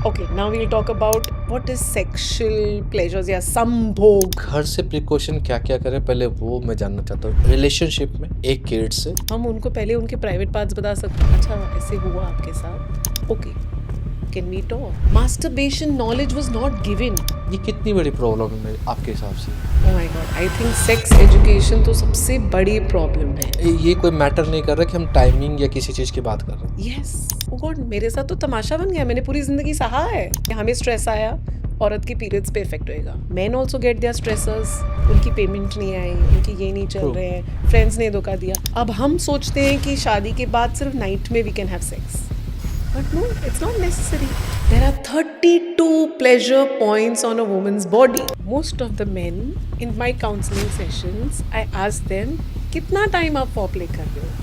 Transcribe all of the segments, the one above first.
Okay, now we'll talk about what is sexual pleasures या संभोग. घर से प्रिकॉशन क्या क्या करें पहले वो मैं जानना चाहता हूँ रिलेशनशिप में एक किड से. हम उनको पहले उनके प्राइवेट पार्ट्स बता सकते हैं. अच्छा ऐसे हुआ आपके साथ. Okay, can we talk? Masturbation knowledge was not given. ये कितनी बड़ी प्रॉब्लम है आपके हिसाब से? Oh my God, I think sex education तो सबसे बड़ी प्रॉब्लम है. ये कोई मैटर नहीं कर रहा कि हम टाइमिंग या किसी चीज़ की बात कर रहे हैं. Yes. Oh God, मेरे साथ तो तमाशा बन गया. मैंने पूरी जिंदगी सहा है. हमें स्ट्रेस आया, औरत की पीरियड्स पे इफेक्ट होएगा. Men also get their stressors. उनकी पेमेंट नहीं आई, उनकी ये नहीं चल True. रहे हैं, फ्रेंड्स ने धोखा दिया. अब हम सोचते हैं कि शादी के बाद सिर्फ नाइट में we can have sex. But no, it's not necessary. There are 32 pleasure points on a woman's body. Most of the men in my counseling sessions, I ask them, कितना टाइम आप foreplay कर रहे हो?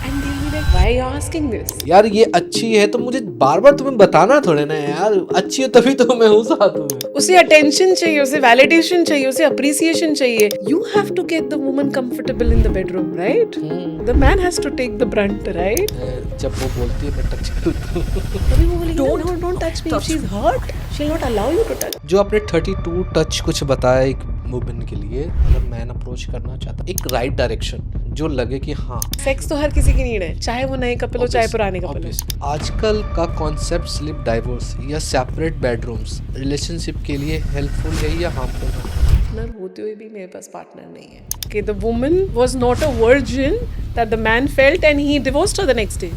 And they'll be like, why are you asking this? यार ये अच्छी है तो मुझे बार बार तुम्हें बताना थोड़े ना यार. अच्छी हो तभी तो मैं हूँ साथ में. उसे अटेंशन चाहिए, उसे वैलिडेशन चाहिए, उसे अप्रिसिएशन चाहिए. You have to get the woman comfortable in the bedroom, right? The man has to take the brunt, right? जब वो बोलती है मैं टच करता हूँ. तभी वो बोलेगी, don't touch me. If she is hurt, she will not allow you to touch. जो आपने 32 टच कुछ बताया एक वुमेन के लिए, अगर मैन अप्रोच करना चाहता एक राइट डायरेक्शन जो लगे कि हाँ सेक्स तो हर किसी की नीड है, चाहे वो नए कपल हो चाहे पुराने कपल हो. आजकल का कॉन्सेप्ट स्लिप डाइवोर्स या सेपरेट बेडरूम्स रिलेशनशिप के लिए हेल्पफुल है या हार्मफुल है? पार्टनर होते हुए भी मेरे पास पार्टनर नहीं है. कि the woman was not a virgin that the man felt and he divorced her the next day.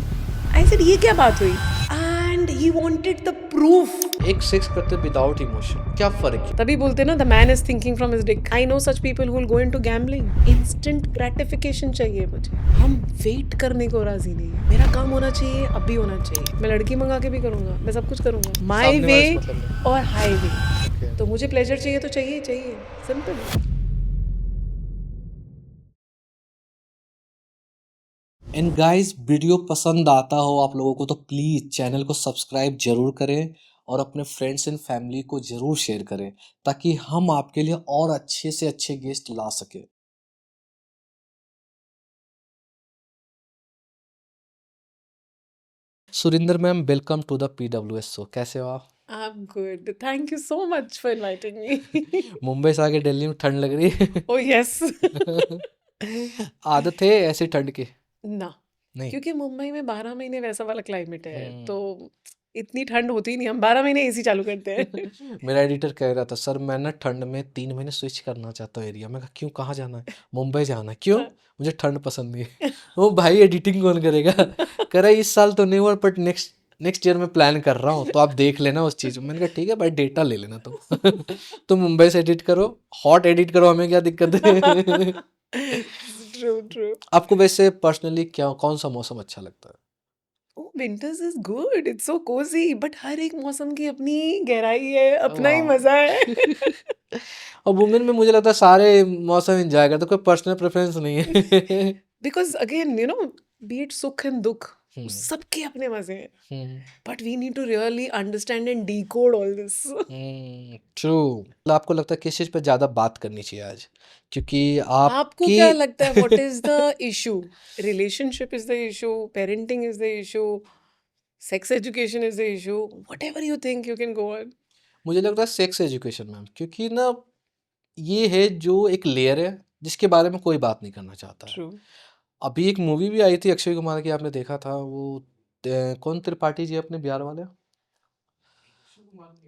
I said ये क्या बात हुई? And he wanted the proof. एक सेक्स करते विदाउट इमोशन क्या फर्क है? तभी बोलते ना the man is thinking from his dick. I know such people who will go into gambling. Instant gratification चाहिए मुझे. हम वेट करने को राजी नहीं है. मेरा काम होना चाहिए, अब भी होना चाहिए. मैं लड़की मंगा के भी करूंगा, मैं सब कुछ करूंगा, माय सामने वे वाले से मतलब नहीं. और हाई वे. Okay. तो मुझे प्लेजर चाहिए तो चाहिए चाहिए, सिंपल. एंड गाइस वीडियो पसंद आता हो आप लोगों को तो प्लीज़ चैनल को सब्सक्राइब जरूर करें और अपने फ्रेंड्स एंड फैमिली को जरूर शेयर करें ताकि हम आपके लिए और अच्छे से अच्छे गेस्ट ला सके. Surinder ma'am welcome to the PWS show. कैसे हो आप? I'm good. Thank you so much for inviting me. Mumbai से आके दिल्ली में ठंड लग रही है. Oh yes. आदत है ऐसी ठंड की? ना, नहीं. क्योंकि मुंबई में 12 महीने वैसा वाला क्लाइमेट है, हम्म. तो इतनी ठंड होती ही नहीं. हम 12 महीने एसी चालू करते हैं. मेरा एडिटर कह रहा था सर मैं ना ठंड में 3 महीने स्विच करना चाहता हूँ एरिया. मैं कहा क्यों, कहाँ जाना है? मुंबई जाना है. क्यों? मुझे ठंड पसंद नहीं है. वो भाई एडिटिंग कौन करेगा? कह रहा है इस साल तो नहीं हुआ बट नेक्स्ट ईयर में प्लान कर रहा हूँ तो आप देख लेना उस चीज़ में. मैंने कहा ठीक है भाई डेटा ले लेना तुम. तुम मुंबई से एडिट करो, हॉट एडिट करो, हमें क्या दिक्कत है? True, true. आपको वैसे पर्सनली क्या कौन सा मौसम अच्छा लगता है? Oh, winters is good. It's so cozy. But हर एक मौसम की अपनी गहराई है, अपना ही वाह. मजा है. और वुमेन में मुझे लगता है सारे मौसम एंजॉय करते, कोई पर्सनल प्रेफरेंस नहीं है. Because again, you know, be it सुख and दुख, हम्म. सबके अपने मजे हैं. हम्म. But we need to really understand and decode all this. True. आपको लगता है किस चीज़ पे ज़्यादा बात करनी चाहिए आज? क्योंकि आपको आपकी क्या लगता है what is the issue? Relationship is the issue, parenting is the issue, sex education is the issue. Whatever you think, you can go on. मुझे लगता है सेक्स एजुकेशन मैम, क्योंकि ना ये है जो एक लेयर है जिसके बारे में कोई बात नहीं करना चाहता है. True. अभी एक मूवी भी आई थी अक्षय कुमार की, आपने देखा था वो कौन त्रिपाठी जी अपने बिहार वाले?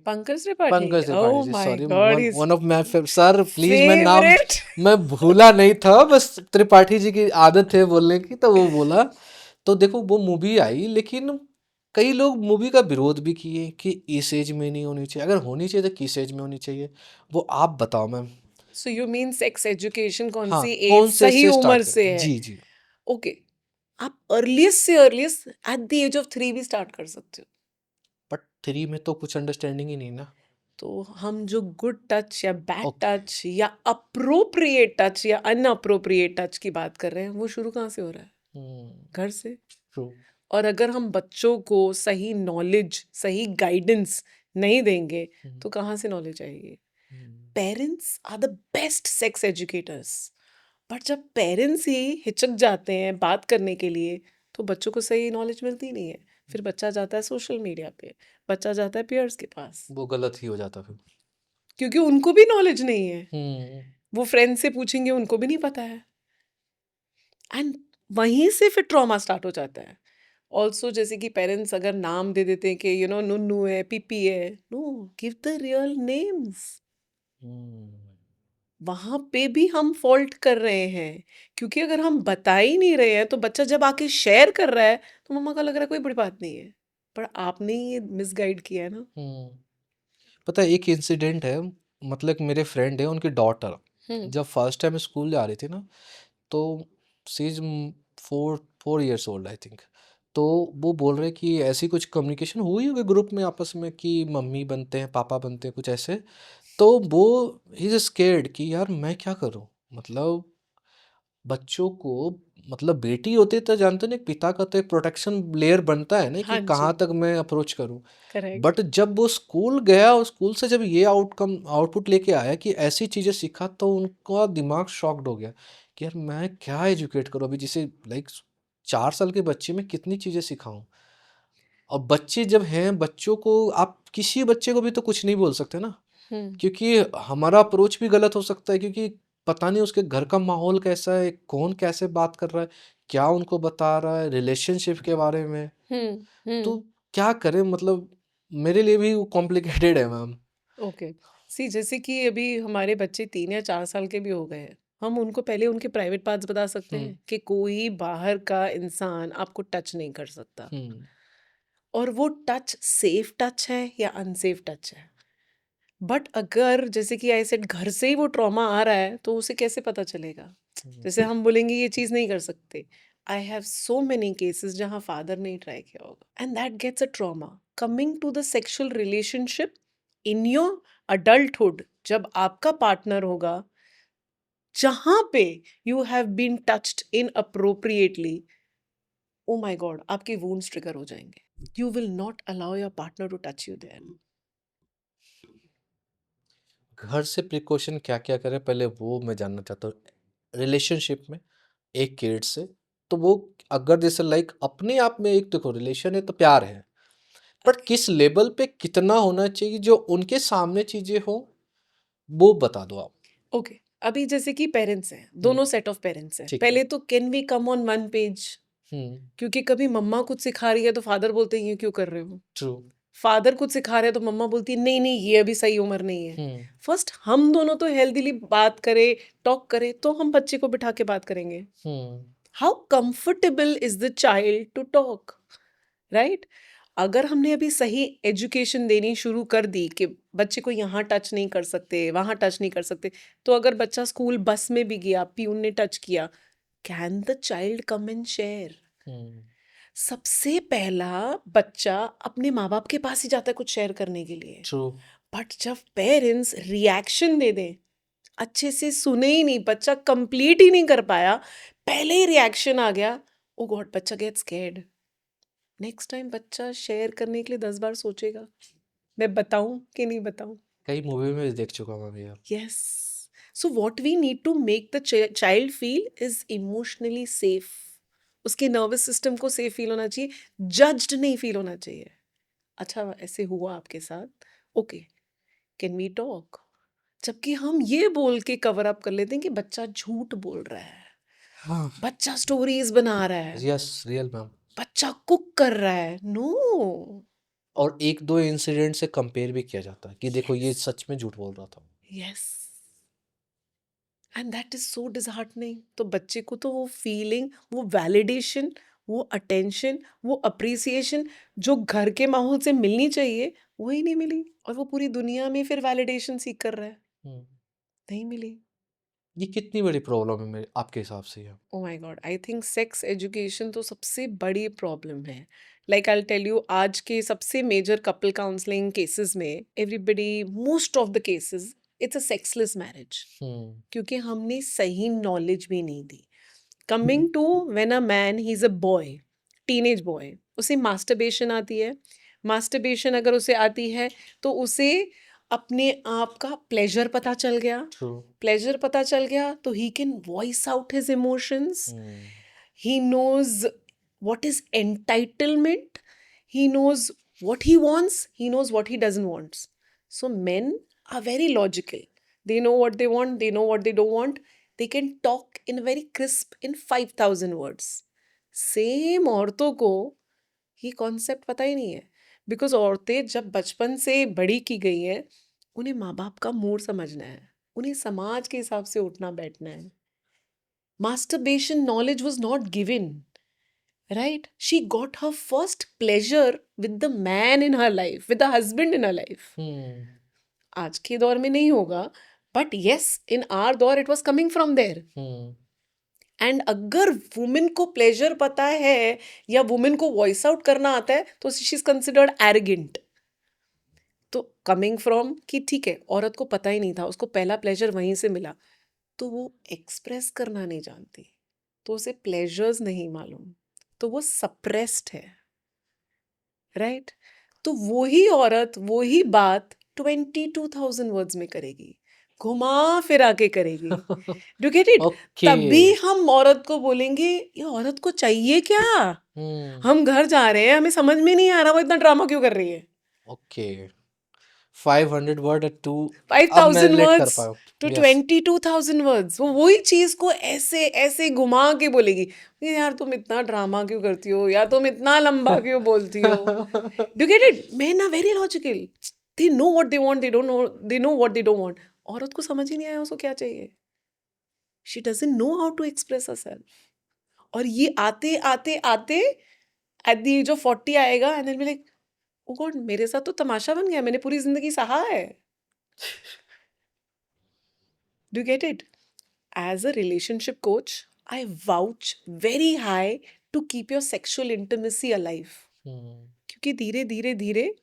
Pankaj Tripathi. Pankaj Tripathi Oh जी, my sorry. God, he's one of my sir please, मैं नाम favorite. मैं भूला नहीं था, बस त्रिपाठी जी की आदत है बोलने की तो वो बोला. तो देखो वो मूवी आई लेकिन कई लोग मूवी का विरोध भी किए कि इस एज में नहीं होनी चाहिए. अगर होनी चाहिए तो किस एज में होनी चाहिए वो आप बताओ ma'am. So you mean sex education कौन हाँ, सी कौन एज से सही उम्र स्टार्ट से करें? है? जी जी. ओके, आप अर्लीस्ट से earliest at the age of 3 भी स्टार्ट कर सकते हो. बट 3 में तो कुछ अंडरस्टैंडिंग ही नहीं ना. तो हम जो गुड टच या बैड ओके. टच या अप्रोप्रिएट टच या अनअप्रोप्रिएट टच की बात कर रहे हैं, वो शुरू कहाँ से हो रहा है? घर से. ट्रू. और अगर हम बच्चों को सही नॉलेज, सही गाइडेंस नहीं देंगे तो कहाँ से नॉलेज आएगी? Parents are the best sex educators. But जब पेरेंट्स ही हिचक जाते हैं बात करने के लिए, तो बच्चों को सही नॉलेज मिलती नहीं है. फिर बच्चा जाता है सोशल मीडिया पे, बच्चा जाता है पियर्स के पास, वो गलत ही हो जाता फिर। क्योंकि उनको भी नॉलेज नहीं है। हम्म। वो फ्रेंड से पूछेंगे, उनको भी नहीं पता है, एंड वहीं से फिर ट्रॉमा स्टार्ट हो जाता है। ऑल्सो जैसे कि पेरेंट्स अगर नाम दे देते हैं कि नुन्नू है, पीपी है, no, give the real names. Hmm. वहां पे भी हम फॉल्ट कर रहे हैं, क्योंकि अगर हम बता ही नहीं रहे हैं तो बच्चा जब आके शेयर कर रहा है तो मम्मा का लग रहा है कोई बड़ी बात नहीं है, पर आपने ही ये मिसगाइड किया है ना। हम्म। पता है एक इंसिडेंट है, मतलब मेरे फ्रेंड है, उनकी डॉटर हम्म। जब फर्स्ट टाइम स्कूल जा रही थी ना, तो she is 4 4 years old I think. तो वो बोल रहे कि ऐसी कुछ कम्युनिकेशन हुई होगी ग्रुप में आपस में कि मम्मी बनते हैं पापा बनते हैं कुछ ऐसे। तो वो ही इज स्केर्ड कि यार मैं क्या करूं, मतलब बच्चों को, मतलब बेटी होती है तो जानते नहीं, पिता का तो एक प्रोटेक्शन लेयर बनता है ना कि हाँ जी, कहाँ तक मैं अप्रोच करूं। करेक्ट। बट जब वो स्कूल गया और स्कूल से जब ये आउटपुट लेके आया कि ऐसी चीज़ें सीखा, तो उनका दिमाग शॉक्ड हो गया कि यार मैं क्या एजुकेट करूं अभी, जिसे लाइक 4 साल के बच्चे में कितनी चीज़ें सिखाऊं। और बच्चे जब हैं, बच्चों को आप किसी बच्चे को भी तो कुछ नहीं बोल सकते ना, हम्म। क्योंकि हमारा अप्रोच भी गलत हो सकता है, क्योंकि पता नहीं उसके घर का माहौल कैसा है, कौन कैसे बात कर रहा है, क्या उनको बता रहा है रिलेशनशिप के बारे में। हम्म। तो हम्म। क्या करें, मतलब मेरे लिए भी कॉम्प्लिकेटेड है मैम। ओके, सी जैसे कि अभी हमारे बच्चे 3 या 4 साल के भी हो गए हैं, हम उनको पहले उनके प्राइवेट पार्ट्स बता सकते हम्म। हैं कि कोई बाहर का इंसान आपको टच नहीं कर सकता, हम्म। और वो टच सेफ टच है या अनसेफ टच है। बट अगर जैसे कि आई सेड घर से ही वो ट्रॉमा आ रहा है तो उसे कैसे पता चलेगा। हम्म। जैसे हम बोलेंगे ये चीज़ नहीं कर सकते, I have so many cases जहाँ फादर ने ट्राई किया होगा and that gets a trauma. Coming to the sexual relationship in your adulthood, जब आपका पार्टनर होगा जहाँ पे you have been touched inappropriately, oh my God, आपके वूंड्स ट्रिगर हो जाएंगे। You will not allow your partner to touch you there. घर से प्रिकॉशन क्या क्या करें, पहले वो मैं जानना चाहता हूँ रिलेशनशिप में एक किड से। तो वो अगर जैसे लाइक अपने आप में एक देखो रिलेशन है तो प्यार है, बट किस लेवल पे कितना होना चाहिए जो उनके सामने चीजें हो, वो बता दो आप। ओके, अभी जैसे कि पेरेंट्स हैं, हम्म। दोनों सेट ऑफ पेरेंट्स हैं, ठीक है। पहले तो can we come on one page. Hmm. क्योंकि कभी मम्मा कुछ सिखा रही है तो फादर बोलते हैं ये क्यों कर रहे हो, ट्रू। फादर कुछ सिखा रहे हैं तो मम्मा बोलती है नहीं नहीं ये अभी सही उम्र नहीं है। हम्म। फर्स्ट हम दोनों तो हेल्दीली बात करें, टॉक करें, तो हम बच्चे को बिठा के बात करेंगे। Hmm. How comfortable is the child to talk, right. अगर हमने अभी सही एजुकेशन देनी शुरू कर दी कि बच्चे को यहाँ टच नहीं कर सकते, वहाँ टच नहीं कर सकते, तो अगर बच्चा स्कूल बस में भी गया, प्यून ने टच किया, can the child come and share. Hmm. सबसे पहला बच्चा अपने माँ बाप के पास ही जाता है कुछ शेयर करने के लिए। ट्रू। बट जब पेरेंट्स रिएक्शन दे दें, अच्छे से सुने ही नहीं, बच्चा कंप्लीट ही नहीं कर पाया, पहले ही रिएक्शन आ गया, ओ गॉड, बच्चा गेट स्कैर्ड। नेक्स्ट टाइम बच्चा शेयर करने के लिए 10 बार सोचेगा, मैं बताऊं कि नहीं बताऊं। कई मूवी में भी देख चुका मैं भैया। Yes, so what we need to make the child feel is emotionally safe. उसके नर्वस सिस्टम को सेफ फील होना चाहिए, जज्ड नहीं फील होना चाहिए। अच्छा ऐसे हुआ आपके साथ, ओके, कैन वी टॉक। जबकि हम ये बोल के कवर अप कर लेते हैं कि बच्चा झूठ बोल रहा है, हाँ। बच्चा स्टोरीज बना रहा है, यस, रियल मैम। बच्चा कुक कर रहा है। नो। और एक दो इंसिडेंट से कंपेयर भी किया जाता है कि देखो ये यस, सच में झूठ बोल रहा था। Yes, and that is so disheartening. तो बच्चे को तो वो फीलिंग, वो वैलिडेशन, वो अटेंशन, वो अप्रिसिएशन जो घर के माहौल से मिलनी चाहिए, वो ही नहीं मिली, और वो पूरी दुनिया में फिर वैलिडेशन सीख कर रहा है, हम्म। नहीं मिली। ये कितनी बड़ी प्रॉब्लम है मेरे आपके हिसाब से ये? Oh my God, I think sex education तो सबसे बड़ी प्रॉब्लम है। लाइक आई टेल यू, आज के सबसे मेजर कपल काउंसलिंग केसेस में everybody, most of the cases, it's a sexless marriage, hmm. क्योंकि हमने सही नॉलेज भी नहीं दी। Coming to when a man he is a boy, teenage boy, उसे मास्टरबेशन आती है। मास्टरबेशन अगर उसे आती है तो उसे अपने आप का प्लेजर पता चल गया। ट्रू। प्लेजर पता चल गया तो he can voice out his emotions, hmm. he knows what is entitlement, he knows what he wants, he knows what he doesn't want. So men are very logical. They know what they want, they know what they don't want. They can talk in very crisp in 5,000 words. Same औरतों को ये concept पता ही नहीं है, because औरतें जब बचपन से बड़ी की गई हैं, उन्हें माँ बाप का मूड समझना है, उन्हें समाज के हिसाब से उठना बैठना है. Masturbation knowledge was not given, right? She got her first pleasure with the man in her life, with the husband in her life. आज के दौर में नहीं होगा, but yes, in our दौर it was coming from there. And अगर women को pleasure पता है या वुमेन को वॉइस आउट करना आता है तो शी इज कंसिडर्ड एरोगेंट. तो कमिंग फ्रॉम कि ठीक है, औरत को पता ही नहीं था, उसको पहला प्लेजर वहीं से मिला, तो वो एक्सप्रेस करना नहीं जानती, तो उसे प्लेजर्स नहीं मालूम, तो वो सप्रेस्ड है, राइट? तो वही औरत वही बात 22,000 वर्ड्स में करेगी, घुमा फिरा के करेगी. Do get it? ओके. तभी हम औरत को बोलेंगे ये औरत को चाहिए क्या, हम घर जा रहे हैं, हमें समझ में नहीं आ रहा वो इतना ड्रामा क्यों कर रही है. ओके. 500 वर्ड टू 5,000 वर्ड्स पाऊँ. Two Yes. 22,000 वर्ड्स. वो वही चीज को ऐसे ऐसे घुमा के बोलेगी, ये यार तुम इतना ड्रामा क्यों करती हो, या तुम इतना लंबा क्यों बोलती हो. Do get it? Men are very logical. They know what they want, they don't know, they know what they don't want. औरत को समझ ही नहीं आया उसको क्या चाहिए. She doesn't know how to express herself. और ये आते आते आते एट द एज ऑफ 40 आएगा and then be like, oh God, मेरे साथ तो तमाशा बन गया, मैंने पूरी जिंदगी सहा है. Do get it? As a relationship coach, I vouch very high to keep your sexual intimacy alive. क्योंकि धीरे धीरे धीरे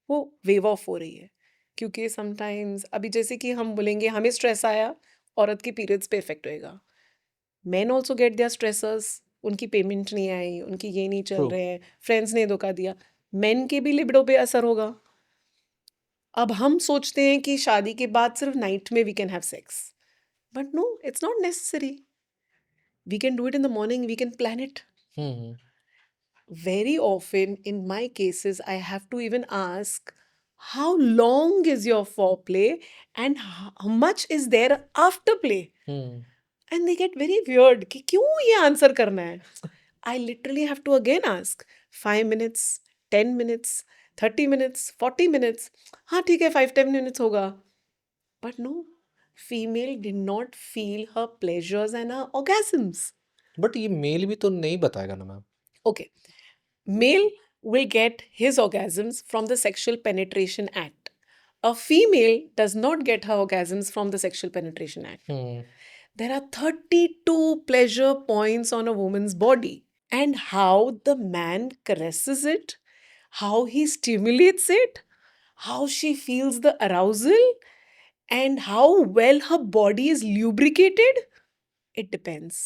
वो वेव ऑफ हो रही है. क्योंकि समटाइम्स अभी जैसे कि हम बोलेंगे हमें स्ट्रेस आया, औरत के पीरियड्स पे इफेक्ट होएगा. Man also get their stressors, उनकी पेमेंट नहीं आई, उनकी ये नहीं चल True. रहे हैं, फ्रेंड्स ने धोखा दिया, मेन के भी लिबिडो पे असर होगा. अब हम सोचते हैं कि शादी के बाद सिर्फ नाइट में we can have sex, but no, it's not necessary. We can do it in the morning, we can plan it. Very often in my cases I have to even ask, how long is your foreplay and how much is there after play? And they get very weird कि क्यों ये answer करना है. I literally have to again ask 5 minutes, 10 minutes, 30 minutes, 40 minutes. हाँ ठीक है, 5-10 minutes होगा. But no, female did not feel her pleasures and her orgasms. But ये मेल भी तो नहीं बताएगा ना ma'am. Okay, male will get his orgasms from the sexual penetration act. A female does not get her orgasms from the sexual penetration act. There are 32 pleasure points on a woman's body, and how the man caresses it, how he stimulates it, how she feels the arousal, and how well her body is lubricated, it depends.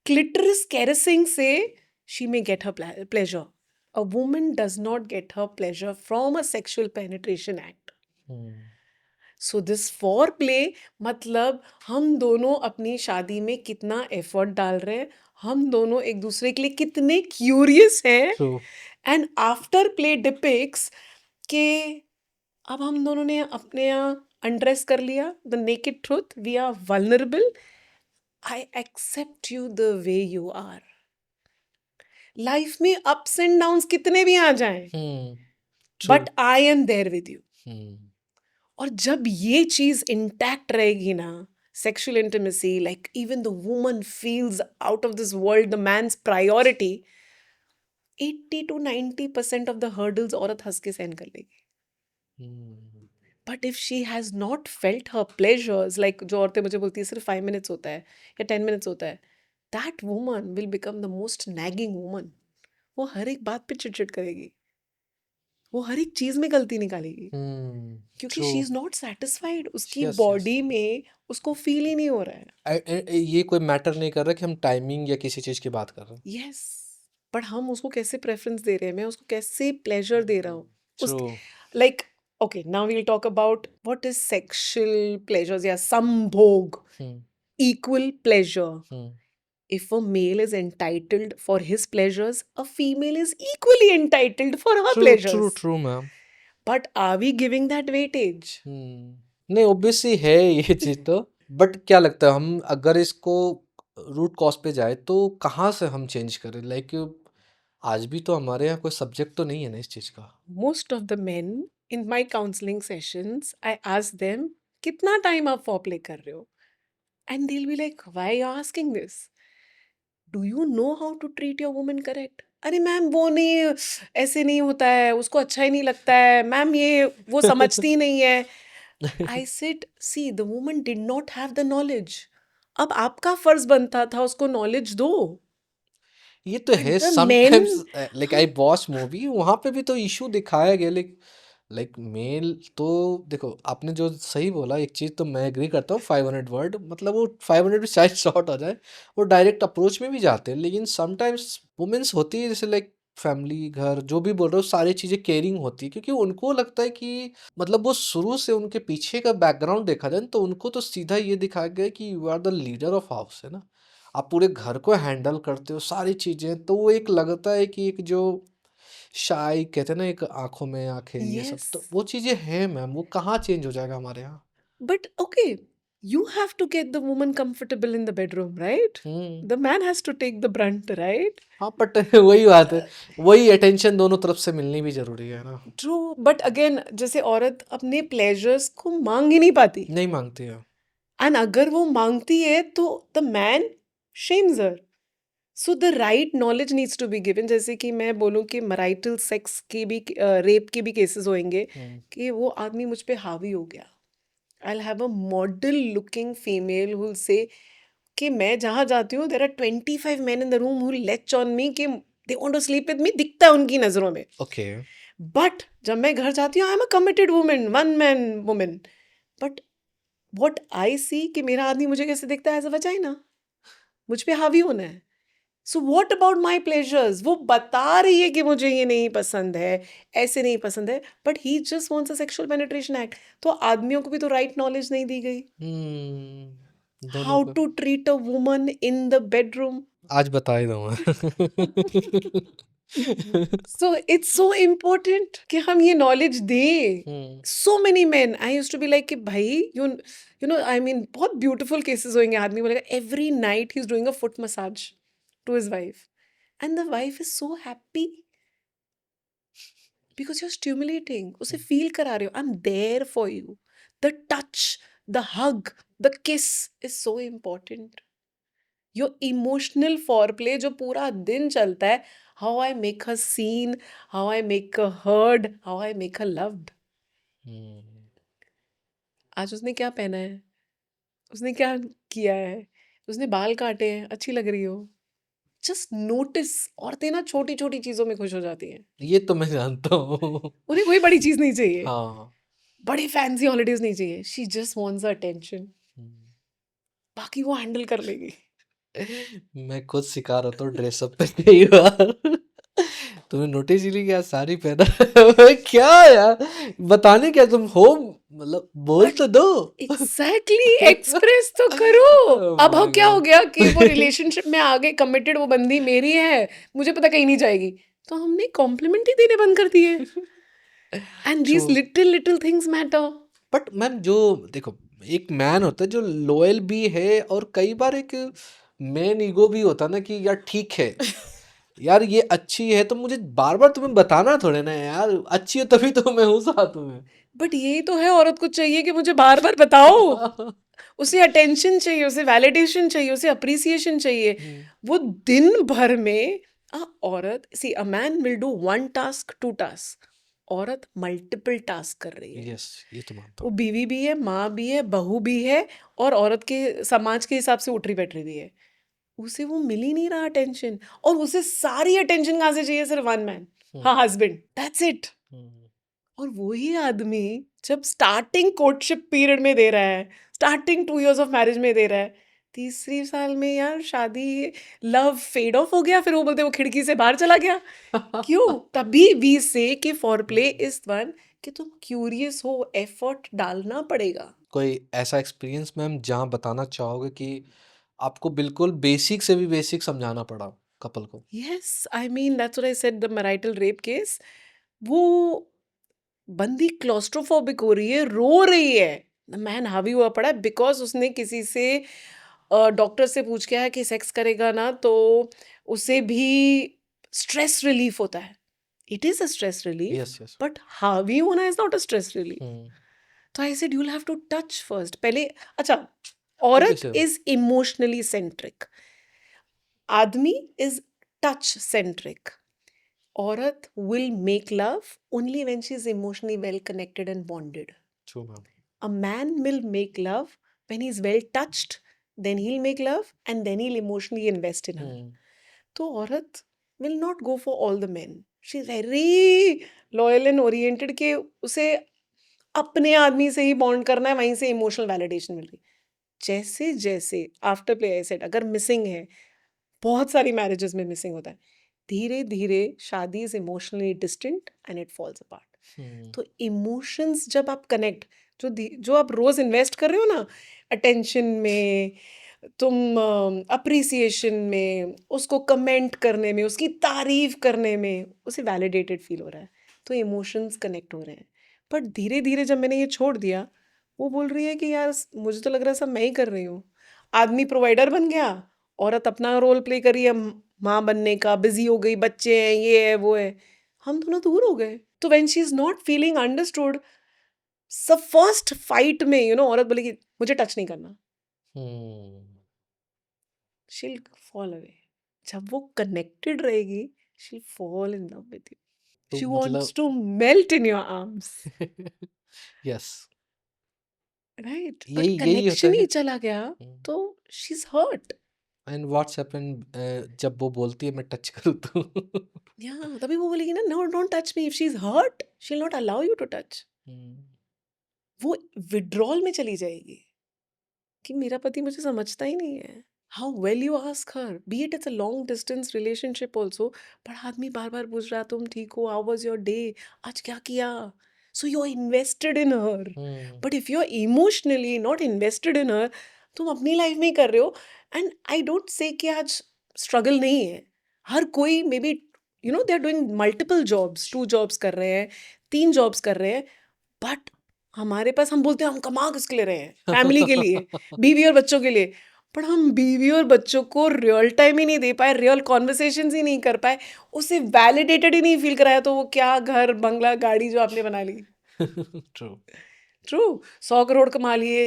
Clitoris caressing से she may get her pleasure. A woman does not get her pleasure from a sexual penetration act. So this foreplay मतलब हम दोनों अपनी शादी में कितना effort डाल रहे हैं, हम दोनों एक दूसरे के लिए कितने क्यूरियस हैं. True. And after play depicts के अब हम दोनों ने अपने यहाँ अनड्रेस कर लिया, the naked truth, we are vulnerable, I accept you the way you are. Life में अप्स एंड डाउन्स कितने भी आ जाएं, but I am there with you. और जब ये चीज इंटैक्ट रहेगी ना, sexual intimacy, like even the woman feels out of this world, the man's priority, 80 to 90% of the hurdles औरत हंस के सहन कर लेगी. But if she has not felt her pleasures, like जो औरतें मुझे बोलती है सिर्फ 5 minutes होता है या 10 minutes होता है, that woman will become the most nagging woman. वो हर एक बात पे चिड़चिड़ करेगी, वो हर एक चीज में गलती निकालेगी, क्योंकि शी इज नॉट सेटिस्फाइड. उसकी बॉडी में उसको फील ही नहीं हो रहा है. ये कोई मैटर नहीं कर रहा कि हम टाइमिंग या किसी चीज की बात कर रहे हैं. यस, बट हम उसको कैसे प्रेफरेंस दे रहे हैं, मैं उसको कैसे प्लेजर दे रहा हूँ. Like okay, now we'll talk about what is sexual pleasures या संभोग, equal pleasure. if a male is entitled for his pleasures, a female is equally entitled for her true pleasures. True ma'am. But are we giving that weightage? नहीं obviously है ये चीज तो, but क्या लगता है हम अगर इसको रूट कॉज पे जाए तो कहाँ से हम चेंज करें? लाइक आज भी तो हमारे यहाँ कोई सब्जेक्ट तो नहीं है ना इस चीज का। Most of the men in my counseling sessions, I ask them, कितना टाइम आप foreplay कर रहे हो? And they'll be like, why are you asking this? Do you know how to treat your woman correct? अरे ma'am वो नहीं, ऐसे नहीं होता है, उसको अच्छा ही नहीं लगता है मैम, ये वो समझती नहीं है। I said, see, the woman did not have the knowledge. अब आपका फर्ज बनता था उसको नॉलेज दो। ये तो है the sometimes, men, like I watch movie, वहां पे भी तो इशू दिखाया गया। लाइक मेल तो देखो, आपने जो सही बोला एक चीज तो मैं एग्री करता हूँ, 500 वर्ड मतलब वो 500 भी शायद शॉर्ट हो जाए, वो डायरेक्ट अप्रोच में भी जाते हैं, लेकिन समटाइम्स वुमेन्स होती है जैसे लाइक फैमिली घर जो भी बोल रहे हो सारी चीजें केयरिंग होती है, क्योंकि उनको लगता है कि मतलब वो शुरू से उनके पीछे का बैकग्राउंड देखा जाए तो उनको तो सीधा ये दिखाया गया कि you are the leader of house, है ना, आप पूरे घर को हैंडल करते हो सारी चीजें, तो वो एक लगता है कि एक जो शाय कहते हैं ना, एक आंखों में आंखें, ये सब yes, तो वो चीजें हैं मैम, वो कहाँ चेंज हो जाएगा हमारे यहाँ? but okay, you have to get the woman comfortable in the bedroom, right? The man has to take the brunt, right? हाँ बट वही बात है, वही अटेंशन दोनों तरफ से मिलनी भी जरूरी है ना। ट्रू, बट अगेन जैसे औरत अपने प्लेजर्स को मांग ही नहीं पाती, नहीं मांगती है। एंड अगर वो मांगती है तो the man shames her. So the right knowledge needs to be given. जैसे कि मैं बोलूँ कि मैरिटल सेक्स के भी, रेप के भी केसेस होंगे कि वो आदमी मुझ पे हावी हो गया, I have a model looking female who will say कि मैं जहाँ जाती हूँ there are 25 men in the room who latch on me कि they want to sleep with me, दिखता है उनकी नजरों में। ओके। बट जब मैं घर जाती हूँ I am a committed woman, one man woman, but what I see कि मेरा आदमी मुझे कैसे दिखता है, एज अ वजाइना, मुझ पे हावी होना है। So what about my pleasures? वो बता रही है कि मुझे ये नहीं पसंद है, ऐसे नहीं पसंद है, but he just wants a sexual penetration act. तो आदमियों को भी तो राइट नॉलेज नहीं दी गई दोनों हाउ को to treat a woman in the bedroom. आज बता ही दूंगा। So it's so important कि हम ये knowledge दें। So many men, I used to be like कि भाई you know I mean बहुत beautiful cases होंगे, आदमी बोलेगा every night he's doing a foot massage to his wife and the wife is so happy because you're stimulating, उसे feel करा रहे हो, I'm there for you, the touch, the hug, the kiss is so important, your emotional foreplay जो पूरा दिन चलता है, how I make her seen, how I make her heard, how I make her loved। आज उसने क्या पहना है, उसने क्या किया है, उसने बाल काटे हैं, अच्छी लग रही हो, जस्ट नोटिस। औरतें ना छोटी छोटी चीजों में खुश हो जाती हैं, ये तो मैं जानता हूँ। उन्हें कोई बड़ी चीज नहीं चाहिए, हाँ। बड़ी फैंसी हॉलीडेज नहीं चाहिए, शी जस्ट वांट्स अटेंशन, बाकी वो हैंडल कर लेगी। मैं खुद शिकार होता हूँ ड्रेसअप पे कई बार। तुमने नोटिस ही नहीं किया साड़ी पहना है? क्या यार बताने क्या, तुम हो मतलब बोल तो दो। एग्जैक्टली, एक्सप्रेस तो करो। अब हम क्या हो गया कि वो रिलेशनशिप में आगे कमिटेड, वो बंदी मेरी है, मुझे पता कहीं नहीं जाएगी, तो हमने कॉम्प्लीमेंट ही देने बंद कर दिए। And these little little things matter. But ma'am जो देखो, एक मैन होता है जो लॉयल भी है, और कई बार एक मैन ईगो भी होता है ना कि यार ठीक है यार ये अच्छी है तो मुझे बार बार तुम्हें बताना थोड़े ना यार, अच्छी हो तभी तो मैं हूँ साथ में। बट यही तो है, औरत को चाहिए कि मुझे बार बार बताओ, उसे अटेंशन चाहिए, उसे वैलिडेशन चाहिए, उसे अप्रिसिएशन चाहिए। वो दिन भर में औरत, see a man will do one task, two task, औरत मल्टीपल टास्क कर रही है। यस, ये तो मानता वो हूँ। बीवी भी है, माँ भी है, बहू भी है, और औरत के समाज के हिसाब से उठरी बैठ रही भी है। उसे वो मिल ही नहीं रहा अटेंशन, और उसे सारी अटेंशन कहाँ से चाहिए? सिर्फ वन मैन, हाँ, हस्बैंड, दैट्स इट। और वही आदमी जब स्टार्टिंग कोर्टशिप पीरियड में दे रहा है, स्टार्टिंग 2 years ऑफ मैरिज में दे रहा है, तीसरी साल में यार शादी, लव फेड ऑफ हो गया, फिर वो बोलते वो खिड़की से बाहर चला गया। क्यों? तभी वी से कि फॉर प्ले इज वन, कि तुम क्यूरियस हो, एफर्ट डालना पड़ेगा। कोई ऐसा एक्सपीरियंस मैम जहाँ बताना चाहोगे कि आपको बिल्कुल बेसिक से भी बेसिक समझाना पड़ा कपल को। Yes, I mean that's what I said, the marital rape case. वो बंदी क्लॉस्ट्रोफोबिक हो रही है, रो रही है, मैन हावी हुआ पड़ा है बिकॉज उसने किसी से डॉक्टर से पूछ के आया कि सेक्स करेगा ना तो उसे भी स्ट्रेस रिलीफ होता है. It is a stress relief, yes yes. But हावी होना is not a stress relief. Hmm. तो I said you'll have to touch first. पहले अच्छा, वो औरत कैसे हो? इज इमोशनली सेंट्रिक, आदमी इज टच सेंट्रिक. औरत will make love only when she is emotionally well connected and bonded. True ma'am. A man will make love when he's well touched, then he'll make love and then he'll emotionally invest in her. हम्म। तो औरत will not go for all the men. She's very loyal and oriented कि उसे अपने आदमी से ही bond करना है, वहीं से इमोशनल वैलिडेशन मिल रही. जैसे जैसे आफ्टर प्ले आई सेड अगर मिसिंग है, बहुत सारी मैरिजेस में मिसिंग होता है, धीरे धीरे शादी is emotionally distant and it falls apart. Hmm. तो इमोशंस जब आप कनेक्ट, जो आप रोज इन्वेस्ट कर रहे हो ना, अटेंशन में, तुम अप्रिसिएशन में, उसको कमेंट करने में, उसकी तारीफ करने में, उसे वैलिडेटेड फील हो रहा है, तो इमोशंस कनेक्ट हो रहे हैं. बट धीरे धीरे जब मैंने ये छोड़ दिया, वो बोल रही है कि यार मुझे तो लग रहा है सब मैं ही कर रही हूँ. आदमी प्रोवाइडर बन गया, औरत अपना रोल प्ले करी है माँ बनने का, बिजी हो गई, बच्चे हैं, ये है वो है, हम दोनों दूर हो गए. तो when she is not feeling understood, सब फर्स्ट फाइट में औरत बोलेगी मुझे टच नहीं करना, हम्म। she'll fall away. जब वो कनेक्टेड रहेगी, she'll fall in love with you. तो She मतलब wants to melt in your arms, yes, right? But यही यही होता connection है। ही चला गया, तो she's hurt. And what's happen जब वो बोलती है मैं टच करूँ तो Yeah, तभी वो बोलेगी ना, no, don't touch me. If she's hurt, she'll not allow you to touch. हम्म। वो withdrawal में चली जाएगी कि मेरा पति मुझे समझता ही नहीं है. How well you ask her, be it it's a long distance relationship also, पर आदमी बार बार पूछ रहा तुम ठीक हो, how was your day, आज क्या किया. So you're invested in her. Hmm. But if you're emotionally not invested in her, तुम अपनी लाइफ में ही कर रहे हो. एंड आई डोंट से कि आज स्ट्रगल नहीं है. हर कोई maybe they are doing multiple jobs, 2 jobs कर रहे हैं, 3 जॉब्स कर रहे हैं, बट हमारे पास हम बोलते हैं हम कमा किसके लिए रहे हैं, फैमिली के लिए, बीवी और बच्चों के लिए. पर हम बीवी और बच्चों को रियल टाइम ही नहीं दे पाए, रियल कॉन्वर्सेशंस ही नहीं कर पाए, उसे वैलिडेटेड ही नहीं फील कराया, तो वो क्या घर बंगला गाड़ी जो आपने बना ली. ट्रू। ट्रू. 100 करोड़ कमा लिए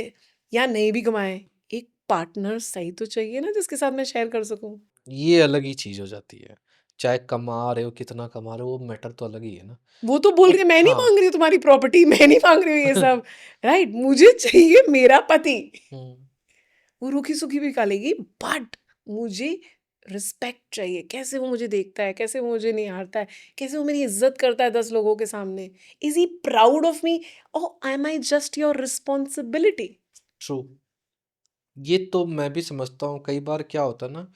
या नहीं भी कमाए, एक पार्टनर सही तो चाहिए ना जिसके साथ मैं शेयर कर सकूं. ये अलग ही चीज हो जाती है, चाहे कमा रहे हो कितना कमा रहे हो, वो मैटर तो अलग ही है ना। वो तो बोल और रही है मैं नहीं हाँ। मांग रही हूँ तुम्हारी प्रॉपर्टी, मैं नहीं मांग रही हूँ ये सब, राइट. मुझे चाहिए मेरा पति. हम्म। वो रूखी सूखी भी खा लेगी, बट मुझे रिस्पेक्ट चाहिए. कैसे वो मुझे देखता है, कैसे वो मुझे निहारता है, कैसे वो मेरी इज्जत करता है 10 लोगों के सामने. Is he proud of me or am I just your responsibility. True. ये तो मैं भी समझता हूँ, कई बार क्या होता है ना,